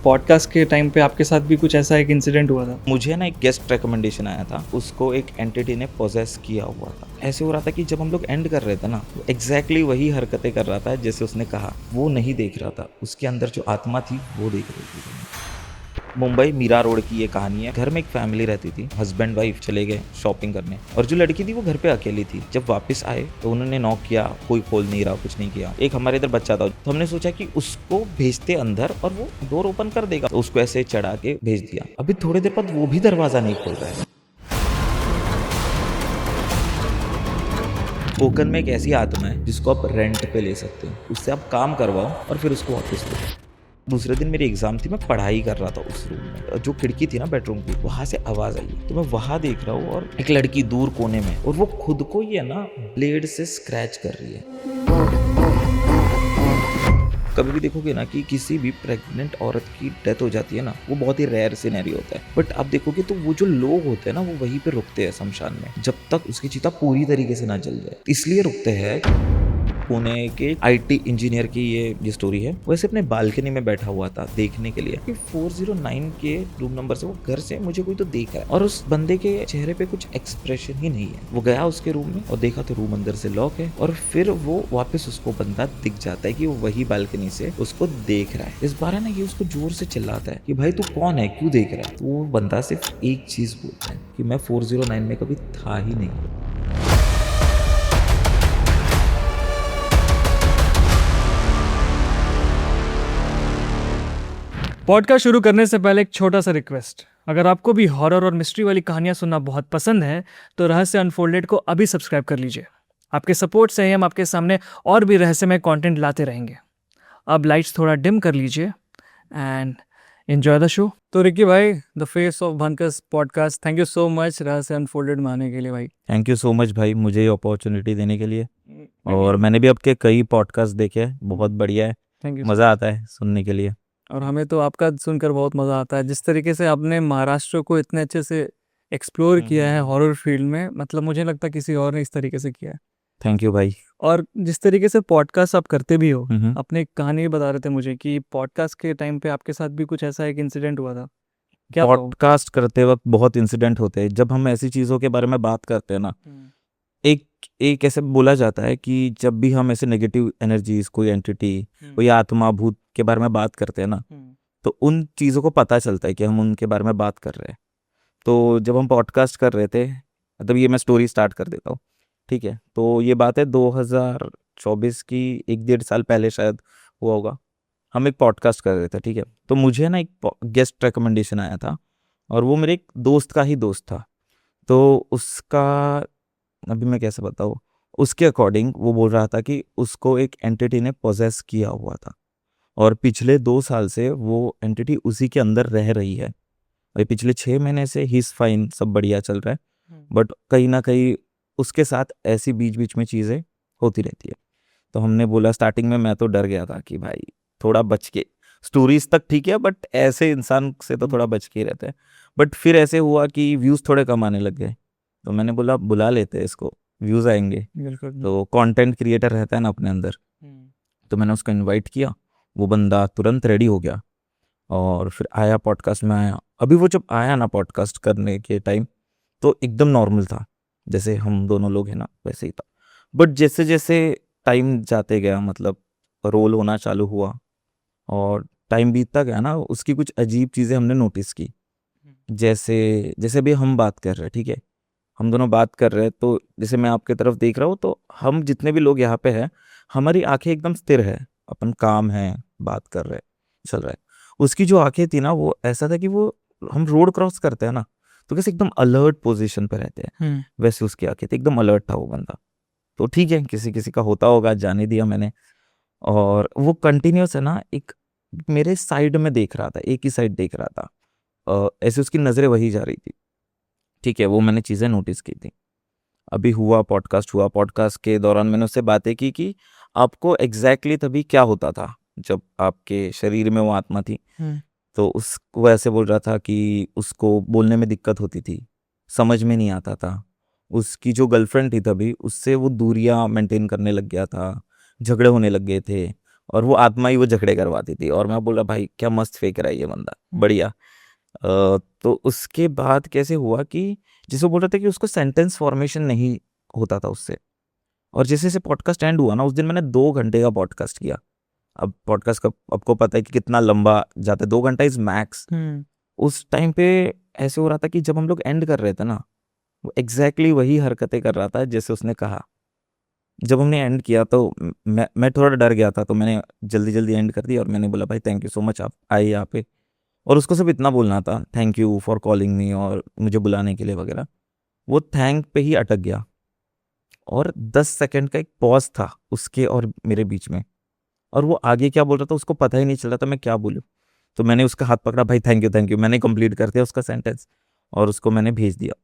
Podcast के time पे आपके साथ भी कुछ ऐसा एक इंसिडेंट हुआ था? मुझे ना एक गेस्ट रिकमेंडेशन आया था, उसको एक एंटिटी ने पोजेस किया हुआ था। ऐसे हो रहा था कि जब हम लोग एंड कर रहे थे ना, तो एग्जैक्टली वही हरकतें कर रहा था जैसे उसने कहा। वो नहीं देख रहा था, उसके अंदर जो आत्मा थी वो देख रही थी। मुंबई मीरा रोड की ये कहानी है। घर में एक फैमिली रहती थी, हस्बैंड वाइफ चले गए शॉपिंग करने और जो लड़की थी वो घर पे अकेली थी। जब वापस आए तो उन्होंने नॉक किया, कोई खोल नहीं रहा, कुछ नहीं किया। एक हमारे इधर बच्चा था, तो हमने सोचा कि उसको भेजते अंदर और वो डोर ओपन कर देगा, तो उसको ऐसे चढ़ा के भेज दिया। अभी थोड़ी देर बाद वो भी दरवाजा नहीं खोल रहा है। टोकन में एक ऐसी आत्मा है जिसको आप रेंट पे ले सकते हो, उससे आप काम करवाओ और फिर उसको वापस दो। दूसरे दिन मेरी एग्जाम थी, मैं पढ़ाई कर रहा था उस रूम में। जो खिड़की थी ना बेडरूम की, वहां से आवाज आई, तो मैं वहां देख रहा हूँ और एक लड़की दूर कोने में, और वो खुद को ही है ना ब्लेड से स्क्रैच कर रही है। कभी भी देखोगे ना कि किसी भी प्रेग्नेंट औरत की डेथ हो जाती है ना, वो बहुत ही रेयर सिनेरियो होता है, बट आप देखोगे तो वो जो लोग होते हैं ना, वो वहीं पे रुकते हैं शमशान में, जब तक उसकी चिता पूरी तरीके से ना जल जाए। इसलिए रुकते हैं। पुणे के आईटी इंजीनियर की ये स्टोरी है। वैसे अपने बालकनी में बैठा हुआ था देखने के लिए कि 409 के रूम नंबर से, वो घर से मुझे कोई तो देख रहा है और उस बंदे के चेहरे पे कुछ एक्सप्रेशन ही नहीं है। वो गया उसके रूम में और देखा तो रूम अंदर से लॉक है, और फिर वो वापस उसको बंदा दिख जाता है कि वो वही बालकनी से उसको देख रहा है। इस बार है ना, ये उसको जोर से चिल्लाता है कि भाई तू कौन है, क्यों देख रहा है। तो वो बंदा सिर्फ एक चीज बोलता है कि मैं 409 में कभी था ही नहीं। पॉडकास्ट शुरू करने से पहले एक छोटा सा रिक्वेस्ट। अगर आपको भी हॉरर और मिस्ट्री वाली कहानियां सुनना बहुत पसंद है तो रहस्य अनफोल्डेड को अभी सब्सक्राइब कर लीजिए। आपके सपोर्ट से ही हम आपके सामने और भी रहस्यमय कंटेंट लाते रहेंगे। अब लाइट्स थोड़ा डिम कर लीजिए एंड एंजॉय द शो। तो रिकी भाई, द फेस ऑफ भनकस podcast, thank you so much Rahasya unfolded में आने के लिए भाई। थैंक यू सो मच भाई, मुझे ये अपॉर्चुनिटी देने के लिए। और मैंने भी आपके कई पॉडकास्ट देखे हैं, बहुत बढ़िया है, थैंक यू। मज़ा आता है सुनने के लिए। और हमें तो आपका सुनकर बहुत मज़ा आता है, जिस तरीके से आपने महाराष्ट्र को इतने अच्छे से एक्सप्लोर किया है हॉरर फील्ड में, मतलब मुझे लगता किसी और ने इस तरीके से किया है। थैंक यू भाई। और जिस तरीके से पॉडकास्ट आप करते भी हो, हम्म। अपनी एक कहानी भी बता रहे थे मुझे कि पॉडकास्ट के टाइम पे आपके साथ भी कुछ ऐसा एक इंसिडेंट हुआ था, क्या था वो? पॉडकास्ट करते वक्त बहुत इंसिडेंट होते हैं। जब हम ऐसी चीज़ों के बारे में बात करते हैं ना, एक एक ऐसे बोला जाता है कि जब भी हम ऐसे नेगेटिव एनर्जीज, कोई एंटिटी, कोई आत्मा, भूत के बारे में बात करते हैं ना, तो उन चीज़ों को पता चलता है कि हम उनके बारे में बात कर रहे हैं। तो जब हम पॉडकास्ट कर रहे थे, मतलब ये मैं स्टोरी स्टार्ट कर देता हूँ, ठीक है। तो ये बात है 2024 की, 1-1.5 साल पहले शायद हुआ होगा। हम एक पॉडकास्ट कर रहे थे, ठीक है। तो मुझे ना एक गेस्ट रिकमेंडेशन आया था, और वो मेरे एक दोस्त का ही दोस्त था। तो उसका, अभी मैं कैसे बताऊँ, उसके अकॉर्डिंग वो बोल रहा था कि उसको एक एंटिटी ने पोजेस किया हुआ था, और पिछले 2 साल से वो एंटिटी उसी के अंदर रह रही है। भाई पिछले 6 महीने से ही फाइन, सब बढ़िया चल रहा है, बट कहीं ना कहीं उसके साथ ऐसी बीच बीच में चीज़ें होती रहती है। तो हमने बोला, स्टार्टिंग में मैं तो डर गया था कि भाई थोड़ा बच के, स्टोरीज तक ठीक है बट ऐसे इंसान से तो थोड़ा बच के ही रहते हैं। बट फिर ऐसे हुआ कि व्यूज़ थोड़े कम आने लग गए, तो मैंने बोला बुला लेते हैं इसको, व्यूज़ आएंगे। तो कंटेंट क्रिएटर रहता है ना अपने अंदर, तो मैंने उसको इनवाइट किया। वो बंदा तुरंत रेडी हो गया और फिर आया, पॉडकास्ट में आया। अभी वो जब आया ना पॉडकास्ट करने के टाइम, तो एकदम नॉर्मल था, जैसे हम दोनों लोग हैं ना वैसे ही था। बट जैसे जैसे टाइम जाते गया, मतलब रोल होना चालू हुआ और टाइम बीतता गया ना, उसकी कुछ अजीब चीज़ें हमने नोटिस की। जैसे जैसे भी हम बात कर रहे हैं, ठीक है, हम दोनों बात कर रहे हैं, तो जैसे मैं आपके तरफ देख रहा हूँ, तो हम जितने भी लोग यहाँ पे हैं, हमारी आंखें एकदम स्थिर है, अपन काम है, बात कर रहे हैं, चल रहा है। उसकी जो आंखें थी ना, वो ऐसा था कि वो, हम रोड क्रॉस करते हैं ना, तो कैसे एकदम अलर्ट पोजीशन पे रहते हैं, वैसे उसकी आंखें थी, एकदम अलर्ट था वो बंदा। तो ठीक है, किसी किसी का होता होगा, जाने दिया मैंने। और वो कंटिन्यूस है ना, एक मेरे साइड में देख रहा था, एक ही साइड देख रहा था, ऐसे उसकी नज़रें वही जा रही थी, ठीक है। वो मैंने चीज़ें नोटिस की थी। अभी हुआ, पॉडकास्ट हुआ, पॉडकास्ट के दौरान मैंने उससे बातें की कि आपको एग्जैक्टली तभी क्या होता था जब आपके शरीर में वो आत्मा थी। तो वो ऐसे बोल रहा था कि उसको बोलने में दिक्कत होती थी, समझ में नहीं आता था। उसकी जो गर्लफ्रेंड थी तभी, उससे वो दूरियां मेंटेन करने लग गया था, झगड़े होने लग गए थे। और वो आत्मा ही वो झगड़े करवाती थी, और मैं बोला भाई क्या मस्त फेंक रहा है ये बंदा, बढ़िया। तो उसके बाद कैसे हुआ कि जैसे वो बोल रहा था कि उसको सेंटेंस फॉर्मेशन नहीं होता था उससे, और जैसे जैसे पॉडकास्ट एंड हुआ ना, उस दिन मैंने 2 घंटे का पॉडकास्ट किया। अब पॉडकास्ट का आपको पता है कि कितना लंबा जाता है, 2 घंटा इज मैक्स। उस टाइम पे ऐसे हो रहा था कि जब हम लोग एंड कर रहे थे ना, वो एग्जैक्टली वही हरकतें कर रहा था जैसे उसने कहा। जब हमने एंड किया तो मैं थोड़ा डर गया था, तो मैंने जल्दी जल्दी एंड कर दिया और मैंने बोला भाई थैंक यू सो मच, आप आए यहाँ पे। और उसको सिर्फ इतना बोलना था, thank you for calling me, और मुझे बुलाने के लिए वगैरह। वो थैंक पे ही अटक गया, और 10 सेकंड का एक पॉज था उसके और मेरे बीच में, और वो आगे क्या बोल रहा था उसको पता ही नहीं चल रहा था मैं क्या बोलूँ। तो मैंने उसका हाथ पकड़ा, भाई थैंक यू, मैंने कंप्लीट कर दिया उसका सेंटेंस, और उसको मैंने भेज दिया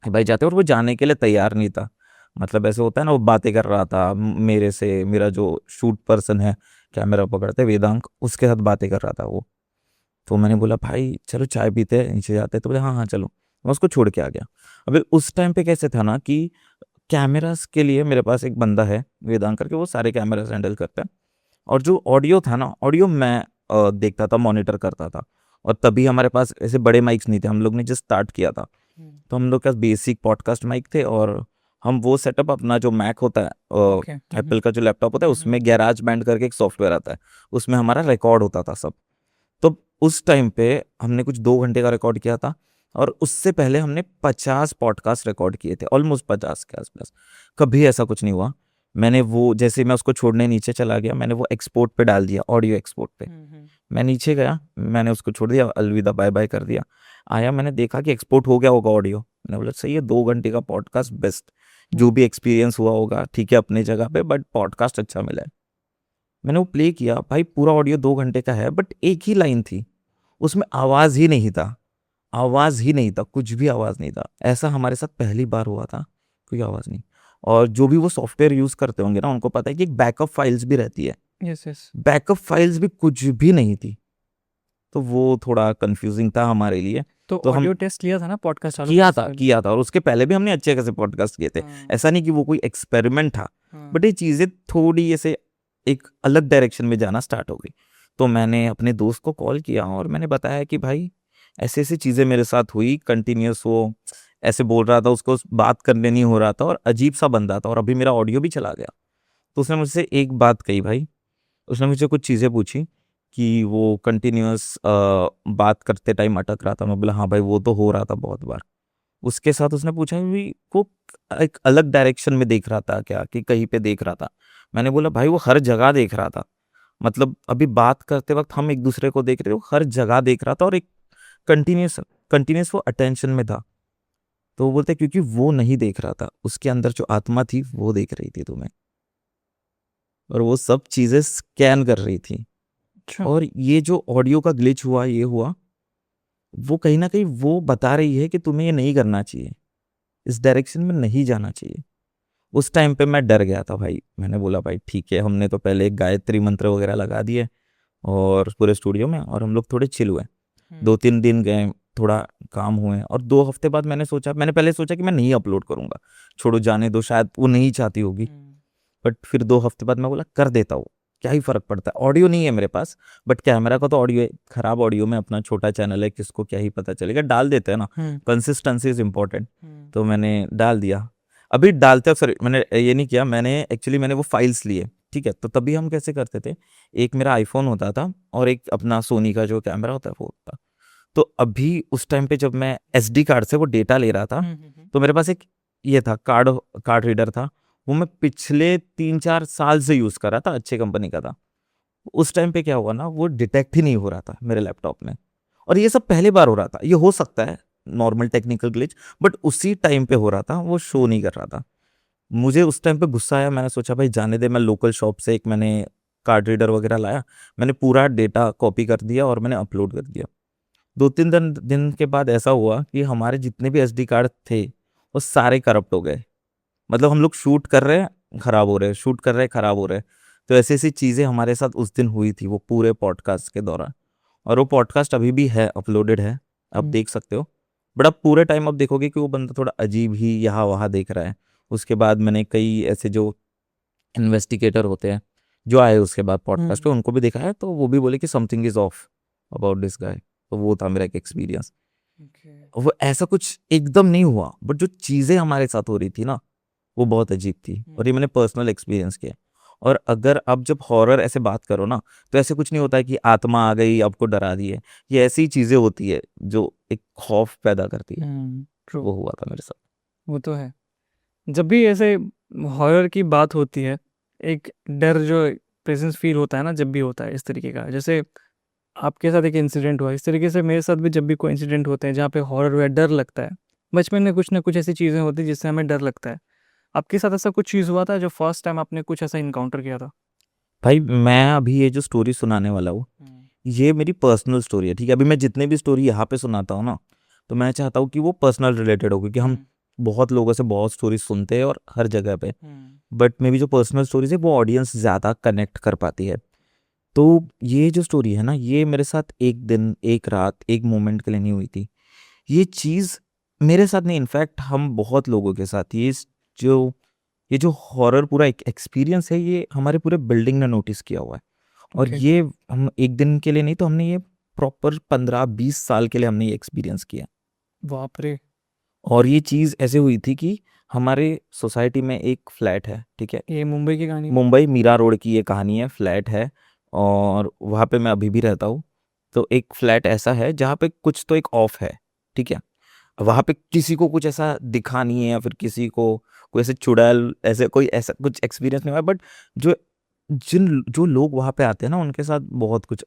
भाई जाते। और वो जाने के लिए तैयार नहीं था, मतलब ऐसे होता है ना, वो बातें कर रहा था मेरे से, मेरा जो शूट पर्सन है कैमरा पकड़ते वेदांक, उसके साथ बातें कर रहा था वो। तो मैंने बोला भाई चलो चाय पीते हैं, नीचे जाते हैं, तो बोले हाँ हाँ चलो। मैं उसको छोड़ के आ गया। अभी उस टाइम पे कैसे था ना कि कैमरास के लिए मेरे पास एक बंदा है वेदांक करके, वो सारे कैमरास हैंडल करता है, और जो ऑडियो था ना, ऑडियो मैं देखता था, मॉनिटर करता था। और तभी हमारे पास ऐसे बड़े माइक्स नहीं थे, हम लोग ने जस्ट स्टार्ट किया था, तो हम लोग के पास बेसिक पॉडकास्ट माइक थे। और हम वो सेटअप अपना जो मैक होता है, एप्पल का जो लैपटॉप होता है, उसमें गैराज बैंड करके एक सॉफ्टवेयर आता है, उसमें हमारा रिकॉर्ड होता था सब। तो उस टाइम पे हमने कुछ 2 घंटे का रिकॉर्ड किया था, और उससे पहले हमने 50 पॉडकास्ट रिकॉर्ड किए थे, ऑलमोस्ट 50 के आसपास। कभी ऐसा कुछ नहीं हुआ। मैंने वो जैसे मैं उसको छोड़ने नीचे चला गया, मैंने वो एक्सपोर्ट पे डाल दिया, ऑडियो एक्सपोर्ट पे। मैं नीचे गया, मैंने उसको छोड़ दिया, अलविदा बाय बाय कर दिया। आया, मैंने देखा कि एक्सपोर्ट हो गया होगा ऑडियो, मैंने बोला सही है, 2 घंटे का पॉडकास्ट बेस्ट। जो भी एक्सपीरियंस हुआ होगा ठीक है अपनी जगह पे, बट पॉडकास्ट अच्छा मिला है। मैंने वो प्ले किया भाई, पूरा ऑडियो 2 घंटे का है, बट एक ही लाइन थी उसमें, आवाज ही नहीं था, आवाज ही नहीं था, कुछ भी आवाज नहीं था। ऐसा हमारे साथ पहली बार हुआ था, कोई आवाज नहीं। और जो भी वो सॉफ्टवेयर यूज करते होंगे ना, उनको पता है कि एक बैकअप फाइल्स भी रहती है, यस यस। बैकअप फाइल्स भी कुछ भी नहीं थी। तो वो थोड़ा कंफ्यूजिंग था हमारे लिए। तो तो हम ऑडियो टेस्ट लिया था ना पॉडकास्ट चालू करने से पहले? किया था, और उसके पहले भी हमने अच्छे खासे पॉडकास्ट किए थे। हाँ, ऐसा नहीं कि वो कोई एक्सपेरिमेंट था, हाँ। बट ये चीजें थोड़ी ऐसे एक अलग डायरेक्शन में जाना स्टार्ट हो गई। तो मैंने अपने दोस्त को कॉल किया और मैंने बताया कि भाई ऐसे ऐसी चीजें मेरे साथ हुई, कंटिन्यूस वो ऐसे बोल रहा था, उसको बात करने नहीं हो रहा था, और अजीब सा बंदा था, और अभी मेरा ऑडियो भी चला गया। तो उसने मुझसे एक बात कही भाई, उसने मुझे कुछ चीज़ें पूछी कि वो कंटिन्यूअस बात करते टाइम अटक रहा था। मैं बोला हाँ भाई वो तो हो रहा था बहुत बार। उसके साथ उसने पूछा कि वो एक अलग डायरेक्शन में देख रहा था क्या, कि कहीं पे देख रहा था। मैंने बोला भाई वो हर जगह देख रहा था, मतलब अभी बात करते वक्त हम एक दूसरे को देख रहे थे, वो हर जगह देख रहा था, और एक कंटिन्यूस कंटिन्यूस वो अटेंशन में था। तो वो बोलते क्योंकि वो नहीं देख रहा था, उसके अंदर जो आत्मा थी वो देख रही थी तुम्हें, और वो सब चीजें स्कैन कर रही थी। अच्छा। और ये जो ऑडियो का ग्लिच हुआ, ये हुआ, वो कहीं ना कहीं वो बता रही है कि तुम्हें ये नहीं करना चाहिए, इस डायरेक्शन में नहीं जाना चाहिए। उस टाइम पे मैं डर गया था भाई। मैंने बोला भाई ठीक है, हमने तो पहले एक गायत्री मंत्र वगैरह लगा दिए और पूरे स्टूडियो में, और हम लोग थोड़े चिल हुए। 2-3 दिन गए, थोड़ा काम हुए, और 2 हफ्ते बाद मैंने पहले सोचा कि मैं नहीं अपलोड करूंगा, छोड़ो जाने दो, शायद वो नहीं चाहती होगी। बट फिर 2 हफ्ते बाद मैं बोला कर देता हूँ, क्या ही फर्क पड़ता है, ऑडियो नहीं है मेरे पास, बट कैमरा का तो ऑडियो है। खराब ऑडियो में अपना छोटा चैनल है, किसको क्या ही पता चलेगा, डाल देते हैं ना, कंसिस्टेंसी इज इम्पोर्टेंट। तो मैंने डाल दिया। अभी डालते सॉरी मैंने ये नहीं किया, मैंने वो फाइल्स लिए, ठीक है। तो तभी हम कैसे करते थे, एक मेरा आईफोन होता था और एक अपना सोनी का जो कैमरा होता है वो होता। तो अभी उस टाइम पे जब मैं एसडी कार्ड से वो डेटा ले रहा था, तो मेरे पास एक ये था कार्ड रीडर था, वो मैं पिछले 3-4 साल से यूज कर रहा था, अच्छे कंपनी का था। उस टाइम पे क्या हुआ ना, वो डिटेक्ट ही नहीं हो रहा था मेरे लैपटॉप में। और ये सब पहली बार हो रहा था, ये हो सकता है नॉर्मल टेक्निकल ग्लिच, बट उसी टाइम पे हो रहा था, वो शो नहीं कर रहा था। मुझे उस टाइम पे गुस्सा आया, मैंने सोचा भाई जाने दे। मैं लोकल शॉप से एक मैंने कार्ड रीडर वगैरह लाया, मैंने पूरा डेटा कॉपी कर दिया और मैंने अपलोड कर दिया। 2-3 दिन के बाद ऐसा हुआ कि हमारे जितने भी एसडी कार्ड थे वो सारे करप्ट हो गए। मतलब हम लोग शूट कर रहे हैं, खराब हो रहे, शूट कर रहे हैं, खराब हो रहे। तो ऐसी ऐसी चीज़ें हमारे साथ उस दिन हुई थी वो पूरे पॉडकास्ट के दौरान। और वो पॉडकास्ट अभी भी है, अपलोडेड है, आप देख सकते हो। बट अब पूरे टाइम आप देखोगे कि वो बंदा थोड़ा अजीब ही यहाँ वहाँ देख रहा है। उसके बाद मैंने कई ऐसे जो इन्वेस्टिगेटर होते हैं जो आए उसके बाद पॉडकास्ट पे उनको भी दिखाया, तो वो भी बोले कि something is of about this guy. तो वो था मेरा एक एक्सपीरियंस। वो ऐसा कुछ एकदम नहीं हुआ, बट जो चीज़ें हमारे साथ हो रही थी ना वो बहुत अजीब थी, और ये मैंने पर्सनल एक्सपीरियंस किया। और अगर आप जब हॉरर ऐसे बात करो ना, तो ऐसे कुछ नहीं होता है कि आत्मा आ गई आपको डरा दी है। ये ऐसी चीज़ें होती है जो एक खौफ पैदा करती है। ट्रू, वो हुआ था मेरे साथ। वो तो है। जब भी ऐसे हॉरर की बात होती है, एक डर जो प्रेजेंस फील होता है ना, जब भी होता है इस तरीके का, जैसे आपके साथ एक इंसिडेंट हुआ, इस तरीके से मेरे साथ भी जब भी कोई इंसिडेंट होते हैं जहाँ पे हॉरर हुआ, डर लगता है। बचपन में कुछ ना कुछ ऐसी चीज़ें होती हैं जिससे हमें डर लगता है। आपके साथ ऐसा कुछ चीज़ हुआ था जो फर्स्ट टाइम आपने कुछ ऐसा इनकाउंटर किया था? भाई मैं अभी ये जो स्टोरी सुनाने वाला हूँ, ये मेरी पर्सनल स्टोरी है, ठीक है। अभी मैं जितने भी स्टोरी यहाँ पे सुनाता हूँ ना, तो मैं चाहता हूँ कि वो पर्सनल रिलेटेड हो, क्योंकि हम बहुत लोगों से बहुत स्टोरीज सुनते हैं और हर जगह पे, बट मेरी जो पर्सनल स्टोरीज है वो ऑडियंस ज़्यादा कनेक्ट कर पाती है। तो ये जो स्टोरी है ना, ये मेरे साथ एक दिन, एक रात, एक मोमेंट के लिए नहीं हुई थी। ये चीज़ मेरे साथ नहीं, इनफैक्ट हम बहुत लोगों के साथ जो ये जो हॉरर पूरा एक एक्सपीरियंस है, ये हमारे पूरे बिल्डिंग ने नोटिस किया हुआ है। और Okay. ये हम एक दिन के लिए नहीं, तो हमने ये प्रॉपर 15-20 साल के लिए हमने ये एक्सपीरियंस किया। बाप रे। और ये चीज़ ऐसे हुई थी कि हमारे सोसाइटी में एक फ्लैट है, ठीक है। ये मुंबई की कहानी? मुंबई मीरा रोड की ये कहानी है, फ्लैट है, और वहाँ पे मैं अभी भी रहता हूँ। तो एक फ्लैट ऐसा है जहाँ पे कुछ तो एक ऑफ है, ठीक है। वहाँ पे किसी को कुछ ऐसा दिखा नहीं है, या फिर किसी को कोई ऐसे चुड़ैल, ऐसे कोई ऐसा कुछ एक्सपीरियंस नहीं हुआ, बट जो जो लोग वहाँ पे आते हैं ना, उनके साथ बहुत कुछ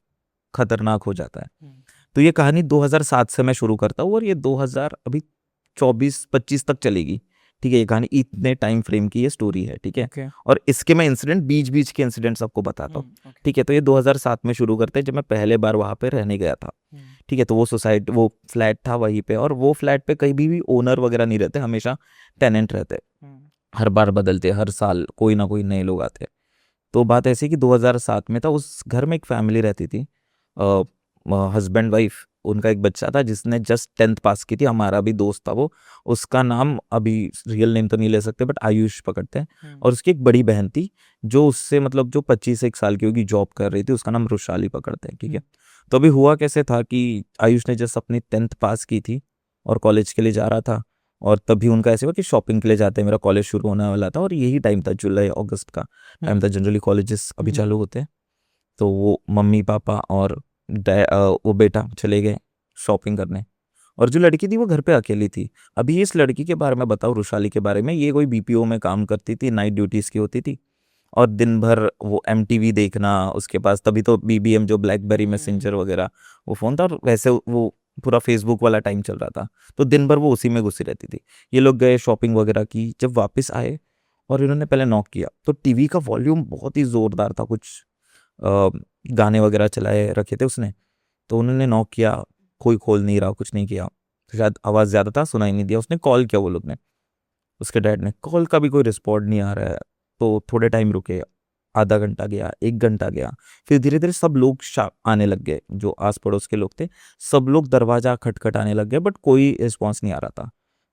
खतरनाक हो जाता है। तो ये कहानी 2007 से मैं शुरू करता हूँ, और ये 2000 अभी 24-25 तक चलेगी, ठीक है। ये कहानी इतने टाइम फ्रेम की ये स्टोरी है, ठीक है। Okay. और इसके मैं इंसिडेंट, बीच बीच के इंसिडेंट्स आपको बताता हूँ, Okay. ठीक है। तो ये 2007 में शुरू करते हैं, जब मैं पहले बार वहाँ पे रहने गया था, ठीक है। तो वो सोसाइटी, वो फ्लैट था वहीं पे, और वो फ्लैट पे कहीं भी ओनर वगैरह नहीं रहते, हमेशा टेनेंट रहते, हर बार बदलते, हर साल कोई ना कोई नए लोग आते। तो बात ऐसी कि 2007 में था, उस घर में एक फैमिली रहती थी, हस्बैंड वाइफ, उनका एक बच्चा था जिसने जस्ट 10th पास की थी, हमारा भी दोस्त था वो। उसका नाम अभी रियल नेम तो नहीं ले सकते, बट आयुष पकड़ते हैं। और उसकी एक बड़ी बहन थी जो उससे, मतलब जो 25 साल की होगी, जॉब कर रही थी, उसका नाम रुशाली पकड़ते हैं, ठीक है। तो अभी हुआ कैसे था कि आयुष ने जस्ट अपनी 10th पास की थी और कॉलेज के लिए जा रहा था, और तभी उनका ऐसे हुआ कि शॉपिंग के लिए जाते हैं, मेरा कॉलेज शुरू होने वाला था, और यही टाइम था, जुलाई अगस्त का टाइम था, जनरली कॉलेजेस अभी चालू होते हैं। तो वो मम्मी पापा और वो बेटा चले गए शॉपिंग करने, और जो लड़की थी वो घर पे अकेली थी। अभी इस लड़की के बारे में बताऊँ, रुशाली के बारे में, ये कोई बीपीओ में काम करती थी, नाइट ड्यूटीज की होती थी, और दिन भर वो MTV देखना उसके पास, तभी तो BBM जो ब्लैकबेरी मैसेंजर वगैरह वो फ़ोन था, और वैसे वो पूरा फेसबुक वाला टाइम चल रहा था, तो दिन भर वो उसी में घुसी रहती थी। ये लोग गए शॉपिंग वगैरह की, जब वापस आए और इन्होंने पहले नॉक किया, तो टीवी का वॉल्यूम बहुत ही ज़ोरदार था, कुछ गाने वगैरह चलाए रखे थे उसने। तो उन्होंने नॉक किया, कोई खोल नहीं रहा, कुछ नहीं किया, तो शायद आवाज़ ज़्यादा था, सुनाई नहीं दिया। उसने कॉल किया, वो लोग ने, उसके डैड ने, कॉल का भी कोई रिस्पॉन्ड नहीं आ रहा है। तो थोड़े टाइम रुके, आधा घंटा गया, 1 घंटा गया, फिर धीरे धीरे सब लोग आने लग गए, जो आस पड़ोस के लोग थे, सब लोग दरवाज़ा खटखटाने लग गए, बट कोई रिस्पॉन्स नहीं आ रहा था।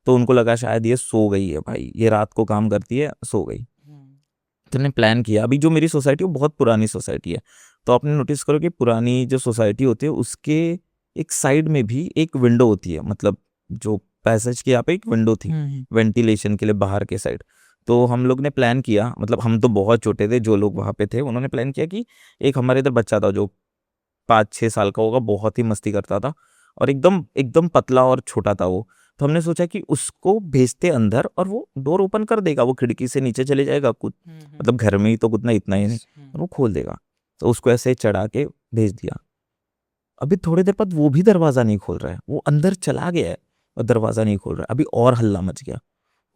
तो उनको लगा शायद ये सो गई है, भाई ये रात को काम करती है, सो गई। तो उन्होंने प्लान किया, अभी जो मेरी सोसाइटी है वो बहुत पुरानी सोसाइटी है, तो आपने नोटिस करो कि पुरानी जो सोसाइटी होती है उसके एक साइड में भी एक विंडो होती है, मतलब जो पैसेज के यहाँ पे एक विंडो थी वेंटिलेशन के लिए बाहर के साइड। तो हम लोग ने प्लान किया, मतलब हम तो बहुत छोटे थे, जो लोग वहाँ पे थे उन्होंने प्लान किया कि एक हमारे इधर बच्चा था जो 5-6 साल का होगा, बहुत ही मस्ती करता था, और एकदम एकदम पतला और छोटा था वो। तो हमने सोचा कि उसको भेजते अंदर, और वो डोर ओपन कर देगा, वो खिड़की से नीचे चले जाएगा, कुछ मतलब घर में ही तो कुछ इतना ही नहीं, और वो खोल देगा। तो उसको ऐसे चढ़ा के भेज दिया। अभी थोड़ी देर बाद वो भी दरवाज़ा नहीं खोल रहा है, वो अंदर चला गया है और दरवाज़ा नहीं खोल रहा है। अभी और हल्ला मच गया,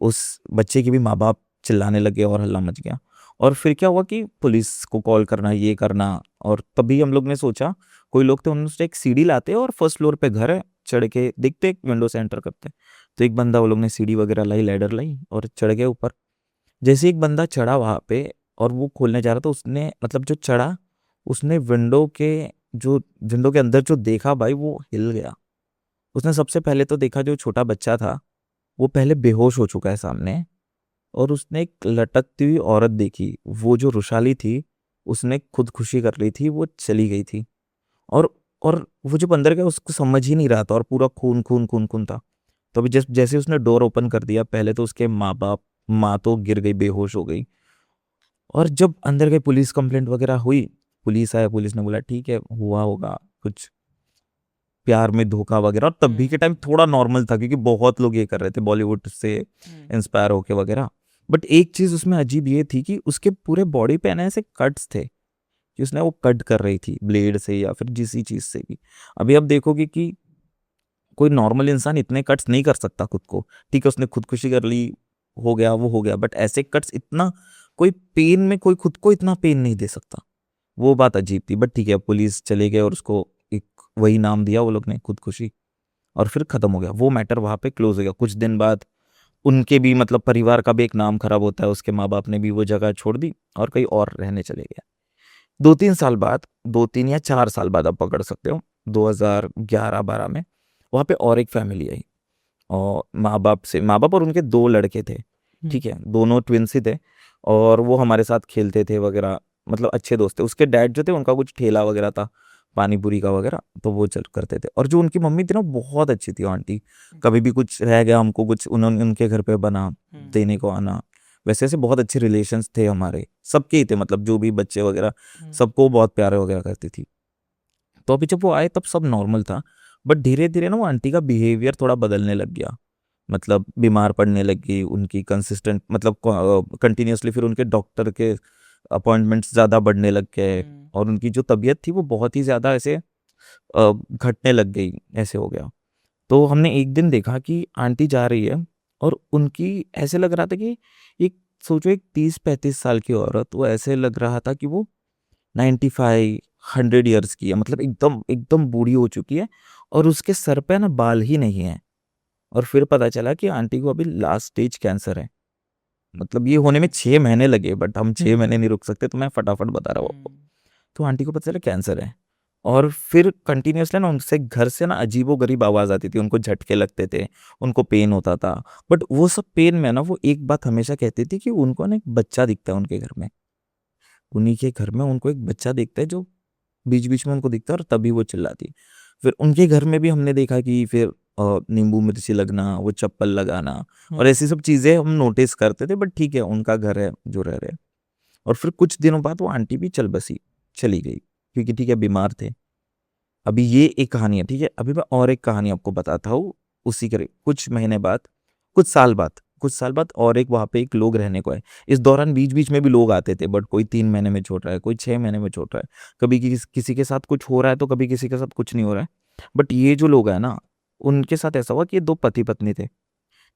उस बच्चे के भी माँ बाप चिल्लाने लगे और हल्ला मच गया। और फिर क्या हुआ कि पुलिस को कॉल करना, ये करना, और तभी हम लोग ने सोचा, कोई लोग थे उन्होंने एक सीढ़ी लाते और फर्स्ट फ्लोर पे घर है, चढ़ के देखते, विंडो से एंटर करते। तो एक बंदा, वो लोग ने सीढ़ी वगैरह लाई, लैडर लाई, और चढ़ गए ऊपर। जैसे एक बंदा चढ़ा वहाँ पे और वो खोलने जा रहा था, उसने, मतलब जो चढ़ा, उसने विंडो के अंदर जो देखा भाई, वो हिल गया। उसने सबसे पहले तो देखा जो छोटा बच्चा था वो पहले बेहोश हो चुका है सामने, और उसने एक लटकती हुई औरत देखी, वो जो रुशाली थी उसने खुदकुशी कर ली थी, वो चली गई थी। और वो जब अंदर गया उसको समझ ही नहीं रहा था और पूरा खून खून खून खून था। तो अभी जैसे उसने डोर ओपन कर दिया, पहले तो उसके माँ तो गिर गई, बेहोश हो गई। और जब अंदर गए, पुलिस कंप्लेंट वगैरह हुई, पुलिस आया, पुलिस ने बोला ठीक है हुआ होगा कुछ प्यार में धोखा वगैरह। और तब भी के टाइम थोड़ा नॉर्मल था क्योंकि बहुत लोग ये कर रहे थे बॉलीवुड से इंस्पायर होके वगैरह। बट एक चीज उसमें अजीब ये थी कि उसके पूरे बॉडी पे ना ऐसे कट्स थे कि उसने वो कट कर रही थी ब्लेड से या फिर किसी चीज से भी। अभी आप देखोगे कि कोई नॉर्मल इंसान इतने कट्स नहीं कर सकता खुद को। ठीक है उसने खुदकुशी कर ली, हो गया वो हो गया, बट ऐसे कट्स इतना कोई पेन में कोई खुद को इतना पेन नहीं दे सकता। वो बात अजीब थी। बट ठीक है पुलिस चले गए और उसको एक वही नाम दिया वो लोग ने, खुदकुशी। और फिर खत्म हो गया वो मैटर, वहां पे क्लोज हो गया। कुछ दिन बाद उनके भी मतलब परिवार का भी एक नाम खराब होता है, उसके माँ बाप ने भी वो जगह छोड़ दी और कहीं और रहने चले गए। 2-3 साल बाद, 2-3 या 4 साल बाद आप पकड़ सकते हो, 2011-12 में वहाँ पे और एक फैमिली आई। और माँ बाप और उनके 2 लड़के थे। ठीक है दोनों ट्विंस ही थे और वो हमारे साथ खेलते थे वगैरह, मतलब अच्छे दोस्त थे। उसके डैड जो थे उनका कुछ ठेला वगैरह था पानी पूरी का वगैरह, तो वो चल करते थे। और जो उनकी मम्मी थी ना बहुत अच्छी थी आंटी। कभी भी कुछ रह गया हमको कुछ उन्होंने उनके घर पे बना देने को आना। वैसे ऐसे बहुत अच्छे रिलेशंस थे हमारे, सबके ही थे, मतलब जो भी बच्चे वगैरह सबको बहुत प्यारे वगैरह करती थी। तो अभी जब वो आए तब सब नॉर्मल था। बट धीरे धीरे ना वो आंटी का बिहेवियर थोड़ा बदलने लग गया। मतलब बीमार पड़ने लगी, उनकी कंसिस्टेंट मतलब कंटिन्यूअसली, फिर उनके डॉक्टर के अपॉइंटमेंट्स ज़्यादा बढ़ने लग गए। और उनकी जो तबीयत थी वो बहुत ही ज़्यादा ऐसे घटने लग गई, ऐसे हो गया। तो हमने एक दिन देखा कि आंटी जा रही है और उनकी ऐसे लग रहा था कि एक, सोचो एक 30-35 साल की औरत, वो ऐसे लग रहा था कि वो 95-100 ईयर्स की है, मतलब एकदम एकदम बूढ़ी हो चुकी है। और उसके सर पे ना बाल ही नहीं है। और फिर पता चला कि आंटी को अभी लास्ट स्टेज कैंसर है। मतलब ये होने में 6 महीने लगे, बट हम 6 महीने नहीं रुक सकते, तो मैं फटाफट बता रहा हूँ आपको। तो आंटी को पता चला कैंसर है। और फिर कंटिन्यूसली ना उनसे घर से ना अजीबो गरीब आवाज आती थी, उनको झटके लगते थे, उनको पेन होता था। बट वो सब पेन में ना वो एक बात हमेशा कहती थी कि उनको ना एक बच्चा दिखता है उनके घर में। उन्हीं के घर में उनको एक बच्चा दिखता है जो बीच बीच में उनको दिखता है, और तभी वो चिल्लाती। फिर उनके घर में भी हमने देखा कि फिर नींबू मिर्ची लगना, वो चप्पल लगाना और ऐसी सब चीजें हम नोटिस करते थे। बट ठीक है उनका घर है जो रह रहे। और फिर कुछ दिनों बाद वो आंटी भी चली गई क्योंकि ठीक है बीमार थे। अभी ये एक कहानी है। ठीक है अभी मैं और एक कहानी आपको बताता हूँ। उसी के कुछ महीने बाद, कुछ साल बाद और एक वहाँ पे एक लोग रहने को है। इस दौरान बीच बीच में भी लोग आते थे, बट कोई 3 महीने में छोड़ रहा है, कोई 6 महीने में छोड़ रहा है, कभी किसी के साथ कुछ हो रहा है तो कभी किसी के साथ कुछ नहीं हो रहा है। बट ये जो लोग है ना, उनके साथ ऐसा हुआ कि ये 2 पति पत्नी थे।